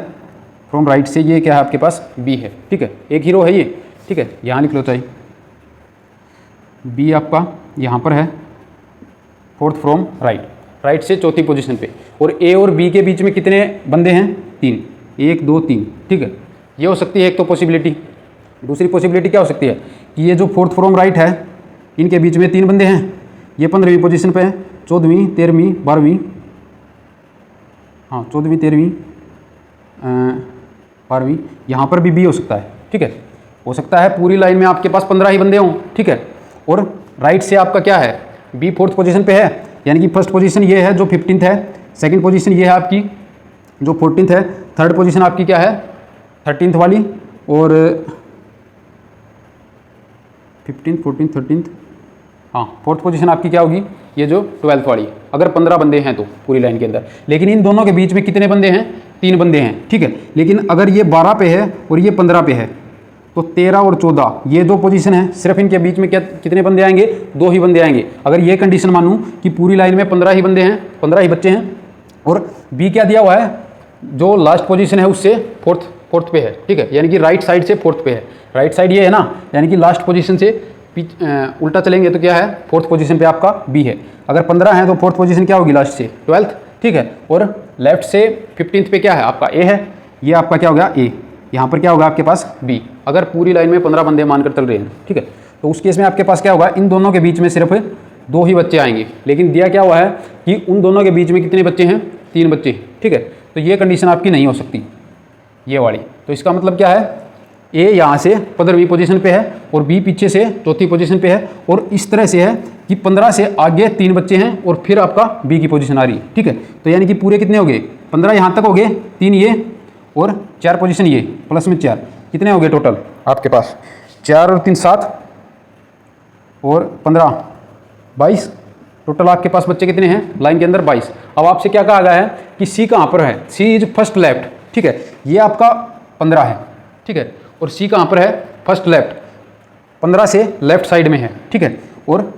फ्रॉम राइट से, ये क्या है आपके पास बी है, ठीक है। एक ही रो है ये, ठीक है, यहाँ लिख लो चाहिए। बी आपका यहाँ पर है 4th फ्रॉम राइट, राइट से चौथी पोजीशन पे, और ए और बी के बीच में कितने बंदे हैं 3, 1 2 3, ठीक है। ये हो सकती है एक तो पॉसिबिलिटी। दूसरी पॉसिबिलिटी क्या हो सकती है कि ये जो 4th फ्रॉम राइट है इनके बीच में 3 बंदे हैं, ये 15वीं पोजीशन पे है, 14वीं 13वीं 12वीं, हाँ 14वीं 13वीं 12वीं, यहाँ पर भी बी हो सकता है, ठीक है। हो सकता है पूरी लाइन में आपके पास 15 ही बंदे हों, ठीक है। और राइट से आपका क्या है बी 4th पोजीशन पे है, यानी कि फर्स्ट पोजीशन ये है जो 15th है, सेकंड पोजीशन ये है आपकी जो 14th है, थर्ड पोजीशन आपकी क्या है 13th वाली, और 15th 14th 13th, हाँ 4th पोजीशन आपकी क्या होगी ये जो 12th वाली, अगर 15 बंदे हैं तो पूरी लाइन के अंदर। लेकिन इन दोनों के बीच में कितने बंदे हैं 3 बंदे हैं, ठीक है। लेकिन अगर ये 12 पे है और ये 15 पे है तो 13 और 14 ये 2 पोजीशन है, सिर्फ इनके बीच में क्या कितने बंदे आएंगे 2 ही बंदे आएंगे। अगर ये कंडीशन मानूं कि पूरी लाइन में 15 ही बंदे हैं, 15 ही बच्चे हैं, और बी क्या दिया हुआ है जो लास्ट पोजीशन है उससे 4th फोर्थ पे है, ठीक है, यानी कि राइट साइड से फोर्थ पे है। राइट साइड ये है ना, यानी कि लास्ट पोजीशन से उल्टा चलेंगे तो क्या है, फोर्थ पोजीशन पे आपका बी है। अगर 15 है तो फोर्थ पोजीशन क्या होगी लास्ट से, 12th, ठीक है। और लेफ्ट से 15th पे क्या है आपका ए है, ये आपका क्या हो गया ए, यहाँ पर क्या होगा आपके पास बी। अगर पूरी लाइन में 15 बंदे मानकर चल रहे हैं, ठीक है, तो उस केस में आपके पास क्या होगा, इन दोनों के बीच में सिर्फ 2 ही बच्चे आएंगे। लेकिन दिया क्या हुआ है कि उन दोनों के बीच में कितने बच्चे हैं, 3 बच्चे, ठीक है। तो ये कंडीशन आपकी नहीं हो सकती, ये वाली। तो इसका मतलब क्या है, ए यहाँ से 15वीं पोजीशन पे है और बी पीछे से चौथी पोजीशन पे है, और इस तरह से है कि 15 से आगे 3 बच्चे हैं और फिर आपका बी की पोजीशन आ रही है, ठीक है। तो यानी कि पूरे कितने हो गए, 15 यहाँ तक हो गए, 3 ये और 4 पोजीशन ये, प्लस में 4, कितने हो गए टोटल आपके पास, 4 और 3 7 और 15 22, टोटल आपके पास बच्चे कितने हैं लाइन के अंदर, 22। अब आपसे क्या कहा गया है कि सी कहाँ पर है, सी इज फर्स्ट लेफ्ट, ठीक है, ये आपका 15 है, ठीक है, और सी कहाँ पर है, फर्स्ट लेफ्ट, 15 से लेफ्ट साइड में है, ठीक है। और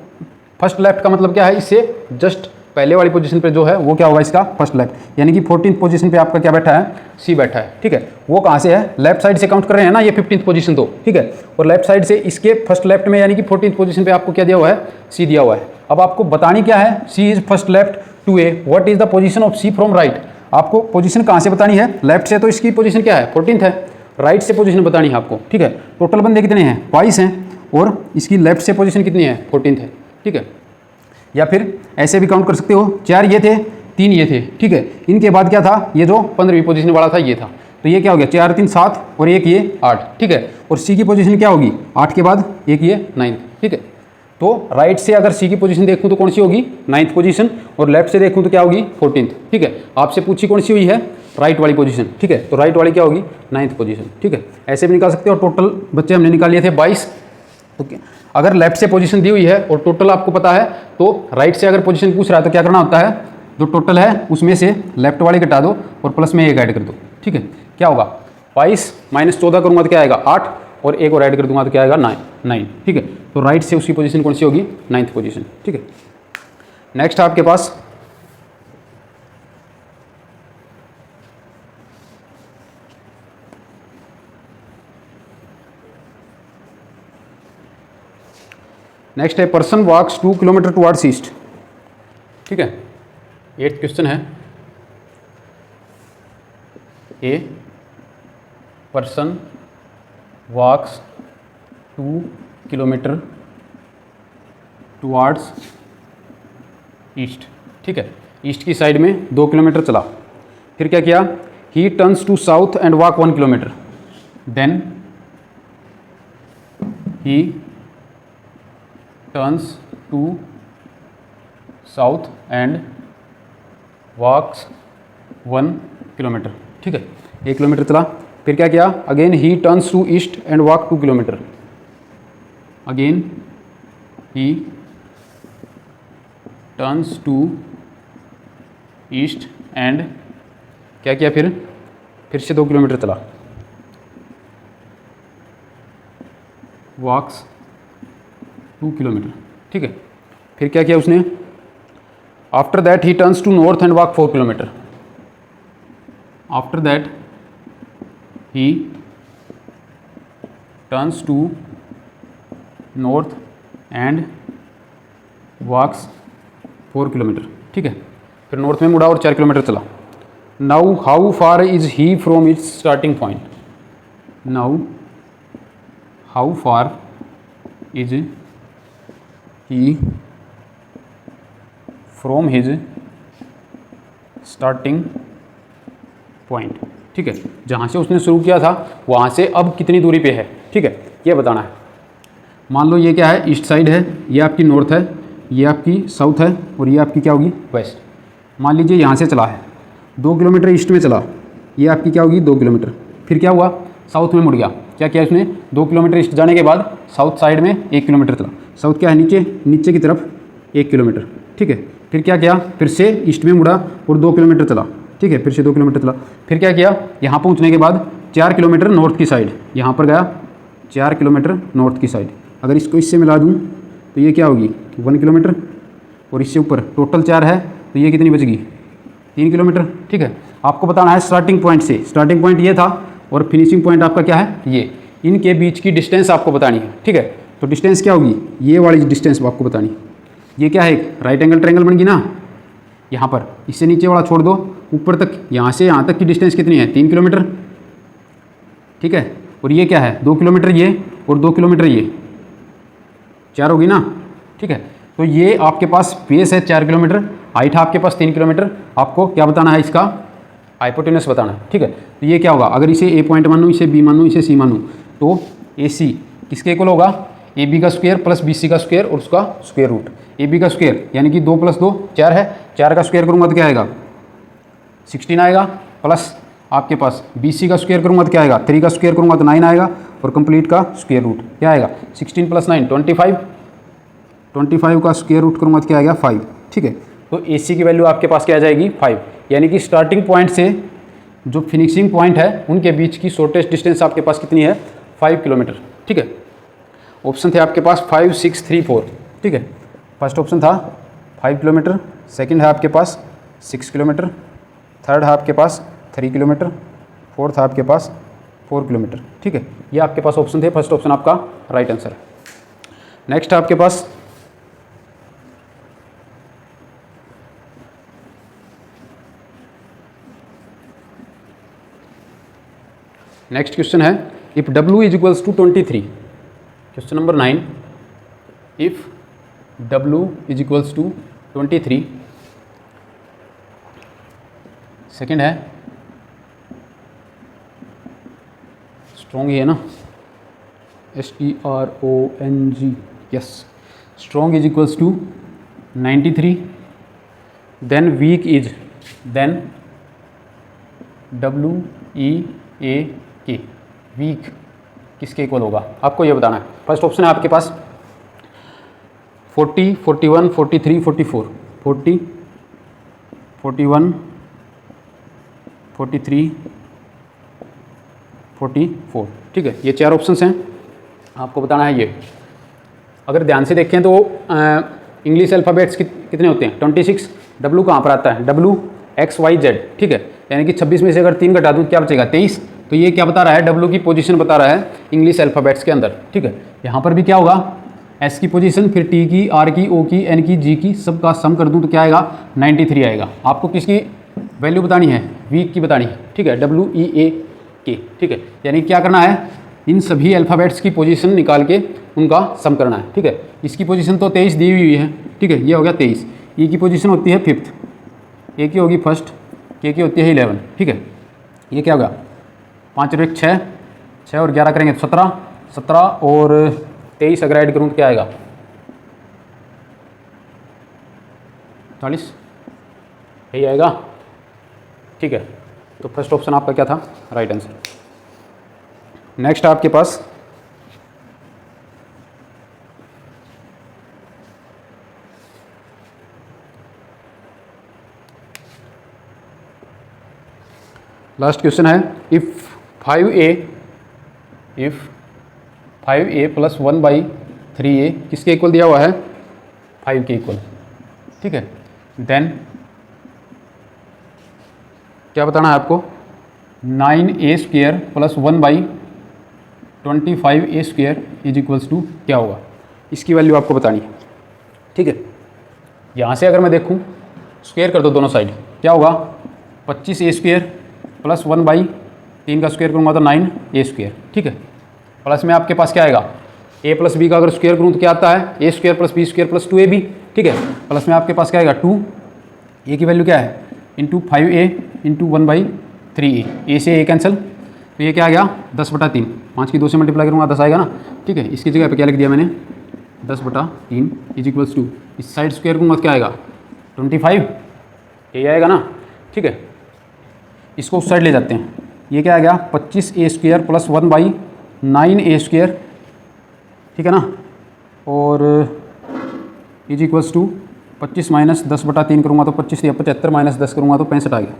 फर्स्ट लेफ्ट का मतलब क्या है, इससे जस्ट पहले वाली पोजीशन पे जो है वो क्या होगा इसका फर्स्ट लेफ्ट, यानी कि 14th पोजीशन पे आपका क्या बैठा है, सी बैठा है, ठीक है। वो कहाँ से है, लेफ्ट साइड से काउंट कर रहे हैं ना, ये 15th पोजीशन तो, ठीक है, और लेफ्ट साइड से इसके फर्स्ट लेफ्ट में यानी कि 14th पोजीशन पे आपको क्या दिया हुआ है, सी दिया हुआ है। अब आपको बतानी क्या है, C is first left to A, what is the position of C from right. आपको पोजीशन कहाँ से बतानी है, लेफ्ट से, तो इसकी पोजीशन क्या है 14th है, राइट से पोजीशन बतानी है आपको, ठीक है। टोटल बंदे कितने हैं 22 हैं, और इसकी लेफ्ट से पोजीशन कितनी है 14th है, ठीक है। या फिर ऐसे भी काउंट कर सकते हो, 4 ये थे 3 ये थे, ठीक है। इनके बाद क्या था, ये जो 15वीं पोजीशन वाला था ये था, तो ये क्या हो गया 4 3 7 और एक ये 8, ठीक है। और सी की पोजीशन क्या होगी, 8 के बाद एक ये 9th, ठीक है। तो राइट से अगर सी की पोजीशन देखूँ तो कौन सी होगी 9th पोजीशन, और लेफ्ट से देखूँ तो क्या होगी 14th, ठीक है। आपसे पूछी कौन सी हुई है, राइट वाली पोजीशन, ठीक है, तो राइट वाली क्या होगी 9th पोजीशन, ठीक है। ऐसे भी निकाल सकते हो। टोटल बच्चे हमने निकाल लिए थे 22, तो अगर लेफ्ट से पोजीशन दी हुई है और टोटल आपको पता है, तो राइट से अगर पोजीशन पूछ रहा है तो क्या करना होता है, जो टोटल है उसमें से लेफ्ट वाली घटा दो और प्लस में एक ऐड कर दो, ठीक है। क्या होगा 22 माइनस 14 करूँगा तो क्या आएगा 8, और एक और ऐड कर दूंगा तो क्या आएगा 9, ठीक है। तो राइट से उसकी पोजीशन कौन सी होगी 9th पोजीशन, ठीक है। नेक्स्ट आपके पास नेक्स्ट है person walks 2 kilometre towards east, ठीक है। 8th क्वेश्चन है, a person walks 2 kilometre towards east, ठीक है। ईस्ट की साइड में 2 किलोमीटर चला, फिर क्या किया, he turns to south and walk 1 kilometre, then he turns to south and walks 1 kilometre, ठीक है। 1 किलोमीटर चला, फिर क्या किया, again he turns to east and walk 2 kilometre, again he turns to east and क्या किया, फिर से 2 किलोमीटर चला, वॉक्स 2 किलोमीटर, ठीक है। फिर क्या किया उसने, after that he turns to north and walk 4 kilometre, after that he turns to north and walks 4 kilometre, ठीक है। फिर नॉर्थ में मुड़ा और 4 किलोमीटर चला। Now how far is he from its starting point, now how far is he from his starting point, ठीक है। जहाँ से उसने शुरू किया था वहाँ से अब कितनी दूरी पे है, ठीक है, ये बताना है। मान लो ये क्या है, ईस्ट साइड है, ये आपकी नॉर्थ है, ये आपकी साउथ है, और ये आपकी क्या होगी वेस्ट। मान लीजिए यहाँ से चला है 2 किलोमीटर ईस्ट में चला, ये आपकी क्या होगी 2 किलोमीटर, फिर क्या हुआ साउथ में मुड़ गया, क्या किया इसने 2 किलोमीटर ईस्ट जाने के बाद साउथ साइड में 1 किलोमीटर चला, साउथ क्या है नीचे की तरफ 1 किलोमीटर, ठीक है। फिर क्या किया, फिर से ईस्ट में मुड़ा और 2 किलोमीटर चला, ठीक है, फिर से 2 किलोमीटर चला। फिर क्या किया, यहाँ पहुँचने के बाद 4 किलोमीटर नॉर्थ की साइड, यहाँ पर गया 4 किलोमीटर नॉर्थ की साइड। अगर इसको इससे मिला दूँ तो ये क्या होगी 1 किलोमीटर, और इससे ऊपर टोटल 4 है तो ये कितनी बचेगी 3 किलोमीटर, ठीक है। आपको बताना है स्टार्टिंग पॉइंट से, स्टार्टिंग पॉइंट ये था और फिनिशिंग पॉइंट आपका क्या है ये, इनके बीच की डिस्टेंस आपको बतानी है, ठीक है। तो डिस्टेंस क्या होगी, ये वाली डिस्टेंस आपको बतानी है। ये क्या है, एक राइट एंगल ट्रायंगल बन गई ना, यहाँ पर इससे नीचे वाला छोड़ दो, ऊपर तक यहाँ से यहाँ तक की डिस्टेंस कितनी है 3 किलोमीटर, ठीक है। और ये क्या है 2 किलोमीटर ये, और 2 किलोमीटर ये, 4 होगी ना, ठीक है। तो ये आपके पास बेस है 4 किलोमीटर, हाइट है आपके पास 3 किलोमीटर, आपको क्या बताना है, इसका हाइपोटेनस बताना है, ठीक है। तो ये क्या होगा, अगर इसे ए पॉइंट मानूँ, इसे बी मानूँ, इसे सी मानूँ, तो ए सी किसके इक्वल होगा, ए बी का स्क्वायर प्लस बी सी का स्क्वायर और उसका स्क्वायर रूट। ए बी का स्क्वायर यानी कि 2 + 2 4 है, 4 का स्क्वायर करूँगा तो क्या आएगा 16 आएगा, प्लस आपके पास बी सी का स्क्वायर करूँगा तो क्या आएगा, 3 का स्क्वायर करूँगा तो 9 आएगा, और कंप्लीट का स्क्वायर रूट क्या आएगा 16 + 9 25, 25 का स्क्वायर रूट करूँगा तो क्या आएगा 5, ठीक है। तो ए सी की वैल्यू आपके पास क्या आ जाएगी 5, यानी कि स्टार्टिंग पॉइंट से जो फिनिशिंग पॉइंट है उनके बीच की शॉर्टेस्ट डिस्टेंस आपके पास कितनी है 5 किलोमीटर, ठीक है। ऑप्शन थे आपके पास 5, 6, 3, 4, ठीक है। फर्स्ट ऑप्शन था 5 किलोमीटर, सेकंड है आपके पास 6 किलोमीटर, थर्ड है आपके पास 3 किलोमीटर, फोर्थ है आपके पास 4 किलोमीटर, ठीक है। ये आपके पास ऑप्शन थे, फर्स्ट ऑप्शन आपका राइट आंसर है। नेक्स्ट है आपके पास नेक्स्ट क्वेश्चन है, इफ W = 23, क्वेश्चन नंबर 9, इफ W = 23, सेकेंड है स्ट्रॉन्ग है ना, STRONG, yes, strong = 93, then weak is, then WEAK, weak किसके इक्वल होगा, आपको ये बताना है। फर्स्ट ऑप्शन है आपके पास 40, 41, 43, 44, 40, 41, 43, 44, ठीक है। ये 4 ऑप्शंस हैं, आपको बताना है ये। अगर ध्यान से देखें तो इंग्लिश अल्फ़ाबेट्स कितने होते हैं 26, W कहाँ पर आता है W X Y Z, ठीक है। यानी कि 26 में से अगर 3 घटा दूँ क्या बचेगा 23। तो ये क्या बता रहा है, W की पोजीशन बता रहा है इंग्लिश अल्फ़ाबेट्स के अंदर, ठीक है। यहाँ पर भी क्या होगा, S की पोजीशन, फिर T की, R की, O की, N की, G की, सब का सम कर दूँ तो क्या आएगा 93 आएगा। आपको किसकी वैल्यू बतानी है, वीक की बतानी है, ठीक है, WEAK, ठीक है। यानी क्या करना है, इन सभी अल्फ़ाबेट्स की पोजीशन निकाल के उनका सम करना है, ठीक है। इसकी पोजीशन तो 23 दी हुई है, ठीक है, ये हो गया 23। E की पोजीशन होती है 5th, A की होगी 1st, K की होती है 11, ठीक है। ये क्या होगा 5 और 1 6, 6 और 11 करेंगे तो 17, 17 और 23 अगर ऐड करूँ तो क्या आएगा 40, यही आएगा, ठीक है। तो फर्स्ट ऑप्शन आपका क्या था, राइट आंसर। नेक्स्ट आपके पास लास्ट क्वेश्चन है, इफ 5a + 1/3a किसके इक्वल दिया हुआ है 5 के इक्वल, ठीक है। देन क्या बताना है आपको 9a² + 1/25a² = क्या होगा, इसकी वैल्यू आपको बतानी है, ठीक है। यहाँ से अगर मैं देखूँ स्क्वायर कर दो दोनों साइड, क्या होगा 25a² + 1/3 का स्क्वायर करूँगा तो 9a², ठीक है। प्लस में आपके पास क्या आएगा a + b का अगर स्क्वायर करूँ तो क्या आता है a² + b² + 2ab, ठीक है। प्लस में आपके पास क्या आएगा 2, a की वैल्यू क्या है into 5a into 1/3a, a से a कैंसिल, तो ये क्या आ गया 10/3, 5 की 2 से मल्टीप्लाई करूँगा 10 आएगा ना, ठीक है। इसकी जगह पे क्या लिख दिया मैंने 10/3 = 2, इस साइड स्क्वायर करूँगा तो क्या आएगा 25, यही आएगा ना, ठीक है। इसको उस साइड ले जाते हैं, ये क्या आ गया 25a² + 1/9a², ठीक है ना, और = 25 - 10/3 करूँगा तो 25 या 75 - 10 करूँगा तो 65 आ गया।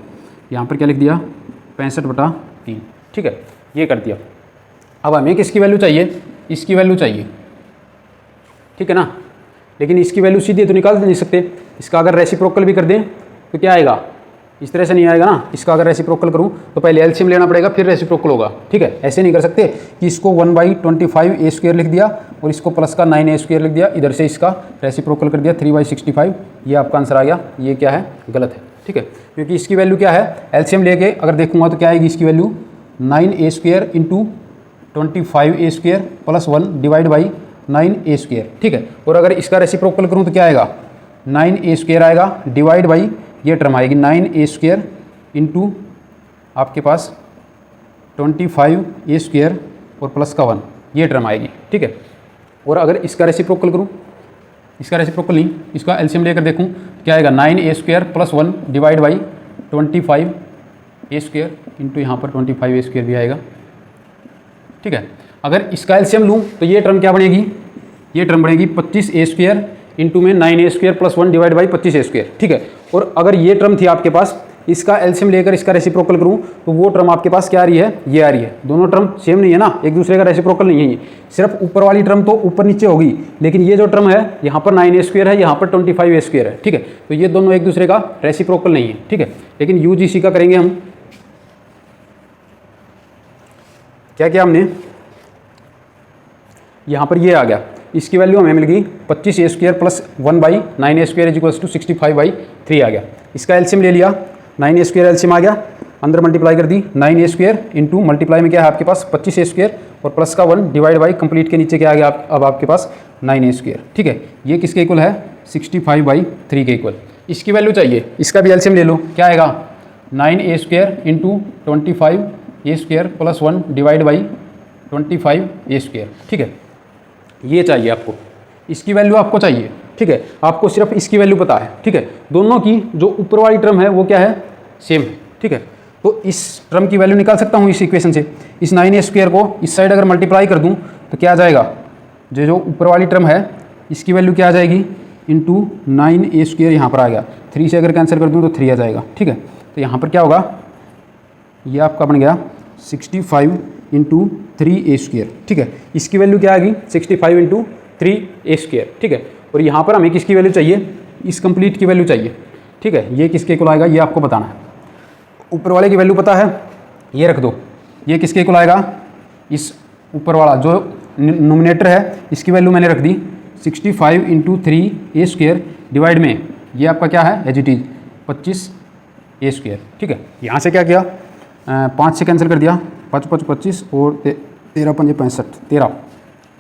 यहाँ पर क्या लिख दिया 65/3, ठीक है, ये कर दिया। अब हमें किसकी वैल्यू चाहिए, इसकी वैल्यू चाहिए, ठीक है ना। लेकिन इसकी वैल्यू सीधे तो निकाल नहीं सकते, इसका अगर रेसिप्रोकल भी कर दें तो क्या आएगा इस तरह से नहीं आएगा ना। इसका अगर रेसिप्रोकल करूँ तो पहले एलसीएम लेना पड़ेगा फिर रेसिप्रोकल होगा, ठीक है। ऐसे नहीं कर सकते कि इसको 1/25 लिख दिया और इसको प्लस का 9a² लिख दिया, इधर से इसका रेसिप्रोकल कर दिया 3/65। ये आपका आंसर आ गया। ये क्या है, गलत है, ठीक है। क्योंकि इसकी वैल्यू क्या है, एलसीएम लेके अगर देखूंगा तो क्या आएगी इसकी value 9a² into 25a² plus 1 divide by 9a², ठीक है। और अगर इसका रेसिप्रोकल करूँ तो क्या आएगा, 9a² आएगा डिवाइड बाई ये टर्म आएगी 9a² इंटू आपके पास 25a² और प्लस का 1, ये टर्म आएगी, ठीक है। और अगर इसका रेसिप्रोकल करूँ, इसका रेसिप्रोकल नहीं, इसका एलसीएम लेकर देखूँ क्या आएगा 9a² plus 1 divide by 25a² into यहाँ पर 25a² भी आएगा, ठीक है। अगर इसका एलसीएम लूँ तो ये टर्म क्या बनेगी, ये टर्म बनेगी 25a² इंटू में 9a² plus 1 divide by 25a², ठीक है। और अगर ये टर्म थी आपके पास, इसका एलसीएम लेकर इसका रेसिप्रोकल करूँ तो वो टर्म आपके पास क्या आ रही है, ये आ रही है। दोनों टर्म सेम नहीं है ना, एक दूसरे का रेसिप्रोकल नहीं है ये। सिर्फ ऊपर वाली टर्म तो ऊपर नीचे होगी, लेकिन ये जो टर्म है यहाँ पर 9a² है, यहाँ पर 25a² है, ठीक है। तो ये दोनों एक दूसरे का रेसिप्रोकल नहीं है, ठीक है। लेकिन यूजीसी का करेंगे हम, क्या किया हमने, यहाँ पर ये आ गया, इसकी वैल्यू हमें मिल गई 25a² plus 1 by 9a² is equals to 65/3 आ गया। इसका एलसीएम ले लिया, 9a² एलसीएम आ गया, अंदर मल्टीप्लाई कर दी 9a² इंटू मल्टीप्लाई में क्या है आपके पास 25a² और प्लस का 1 डिवाइड बाई कंप्लीट के नीचे क्या आ गया अब आपके पास 9a², ठीक है। ये किसके इक्वल है, 65/3 के इक्वल। इसकी वैल्यू चाहिए, इसका भी एलसीएम ले लो, क्या आएगा 9a² into 25a² plus 1 divide by 25a², ठीक है। ये चाहिए आपको, इसकी वैल्यू आपको चाहिए, ठीक है। आपको सिर्फ इसकी वैल्यू पता है, ठीक है। दोनों की जो ऊपर वाली टर्म है वो क्या है, सेम है, ठीक है। तो इस टर्म की वैल्यू निकाल सकता हूँ इस इक्वेशन से। इस 9a² को इस साइड अगर मल्टीप्लाई कर दूँ तो क्या आ जाएगा, जो ऊपर वाली टर्म है इसकी वैल्यू क्या आ जाएगी, इंटू 9a² यहाँ पर आ गया, 3 से अगर कैंसिल कर दूँ तो 3 आ जाएगा, ठीक है। तो यहाँ पर क्या होगा, ये आपका बन गया 65 इंटू 3a², ठीक है। इसकी वैल्यू क्या आ गई 65 इंटू 3a², ठीक है। और यहाँ पर हमें किसकी वैल्यू चाहिए, इस कंप्लीट की वैल्यू चाहिए, ठीक है। ये किसके इक्वल आएगा ये आपको बताना है। ऊपर वाले की वैल्यू पता है, ये रख दो। ये किसके इक्वल आएगा, इस ऊपर वाला जो नोमिनेटर है इसकी वैल्यू मैंने रख दी 65 इंटू 3a² डिवाइड में ये आपका क्या है, एज इट इज 25a², ठीक है। यहाँ से क्या किया, 5 से कैंसिल कर दिया, 5 5 25 और 13 5 65 13,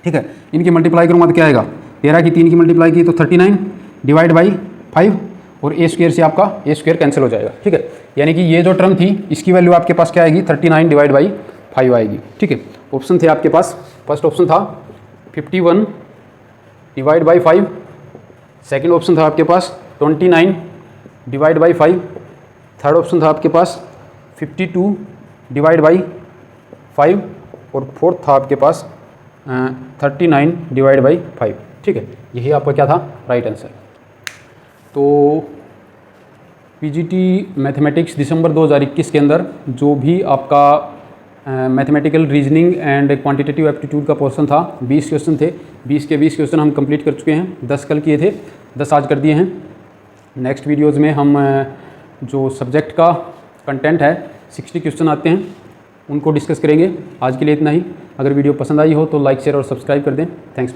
ठीक है। इनकी मल्टीप्लाई करूँगा तो क्या आएगा, 13 की 3 की मल्टीप्लाई की तो 39 डिवाइड बाई 5 और a² से आपका a² कैंसिल हो जाएगा, ठीक है। यानी कि ये जो टर्म थी इसकी वैल्यू आपके पास क्या आएगी 39 डिवाइड बाई 5 आएगी, ठीक है। ऑप्शन थे आपके पास, फर्स्ट ऑप्शन था 51 डिवाइड बाई 5, सेकेंड ऑप्शन था आपके पास 29 डिवाइड बाई 5, थर्ड ऑप्शन था आपके पास 52 डिवाइड बाई 5 और फोर्थ था आपके पास 39 डिवाइड बाई 5, ठीक है। यही आपका क्या था, राइट आंसर। तो पीजीटी मैथमेटिक्स दिसंबर 2021 के अंदर जो भी आपका mathematical reasoning and quantitative aptitude का पोर्शन था, 20 क्वेश्चन थे। 20 के 20 क्वेश्चन हम कंप्लीट कर चुके हैं। 10 कल किए थे, 10 आज कर दिए हैं। नेक्स्ट वीडियोज़ में हम जो सब्जेक्ट का कंटेंट है 60 क्वेश्चन आते हैं उनको डिस्कस करेंगे। आज के लिए इतना ही। अगर वीडियो पसंद आई हो तो लाइक शेयर और सब्सक्राइब कर दें। थैंक्स।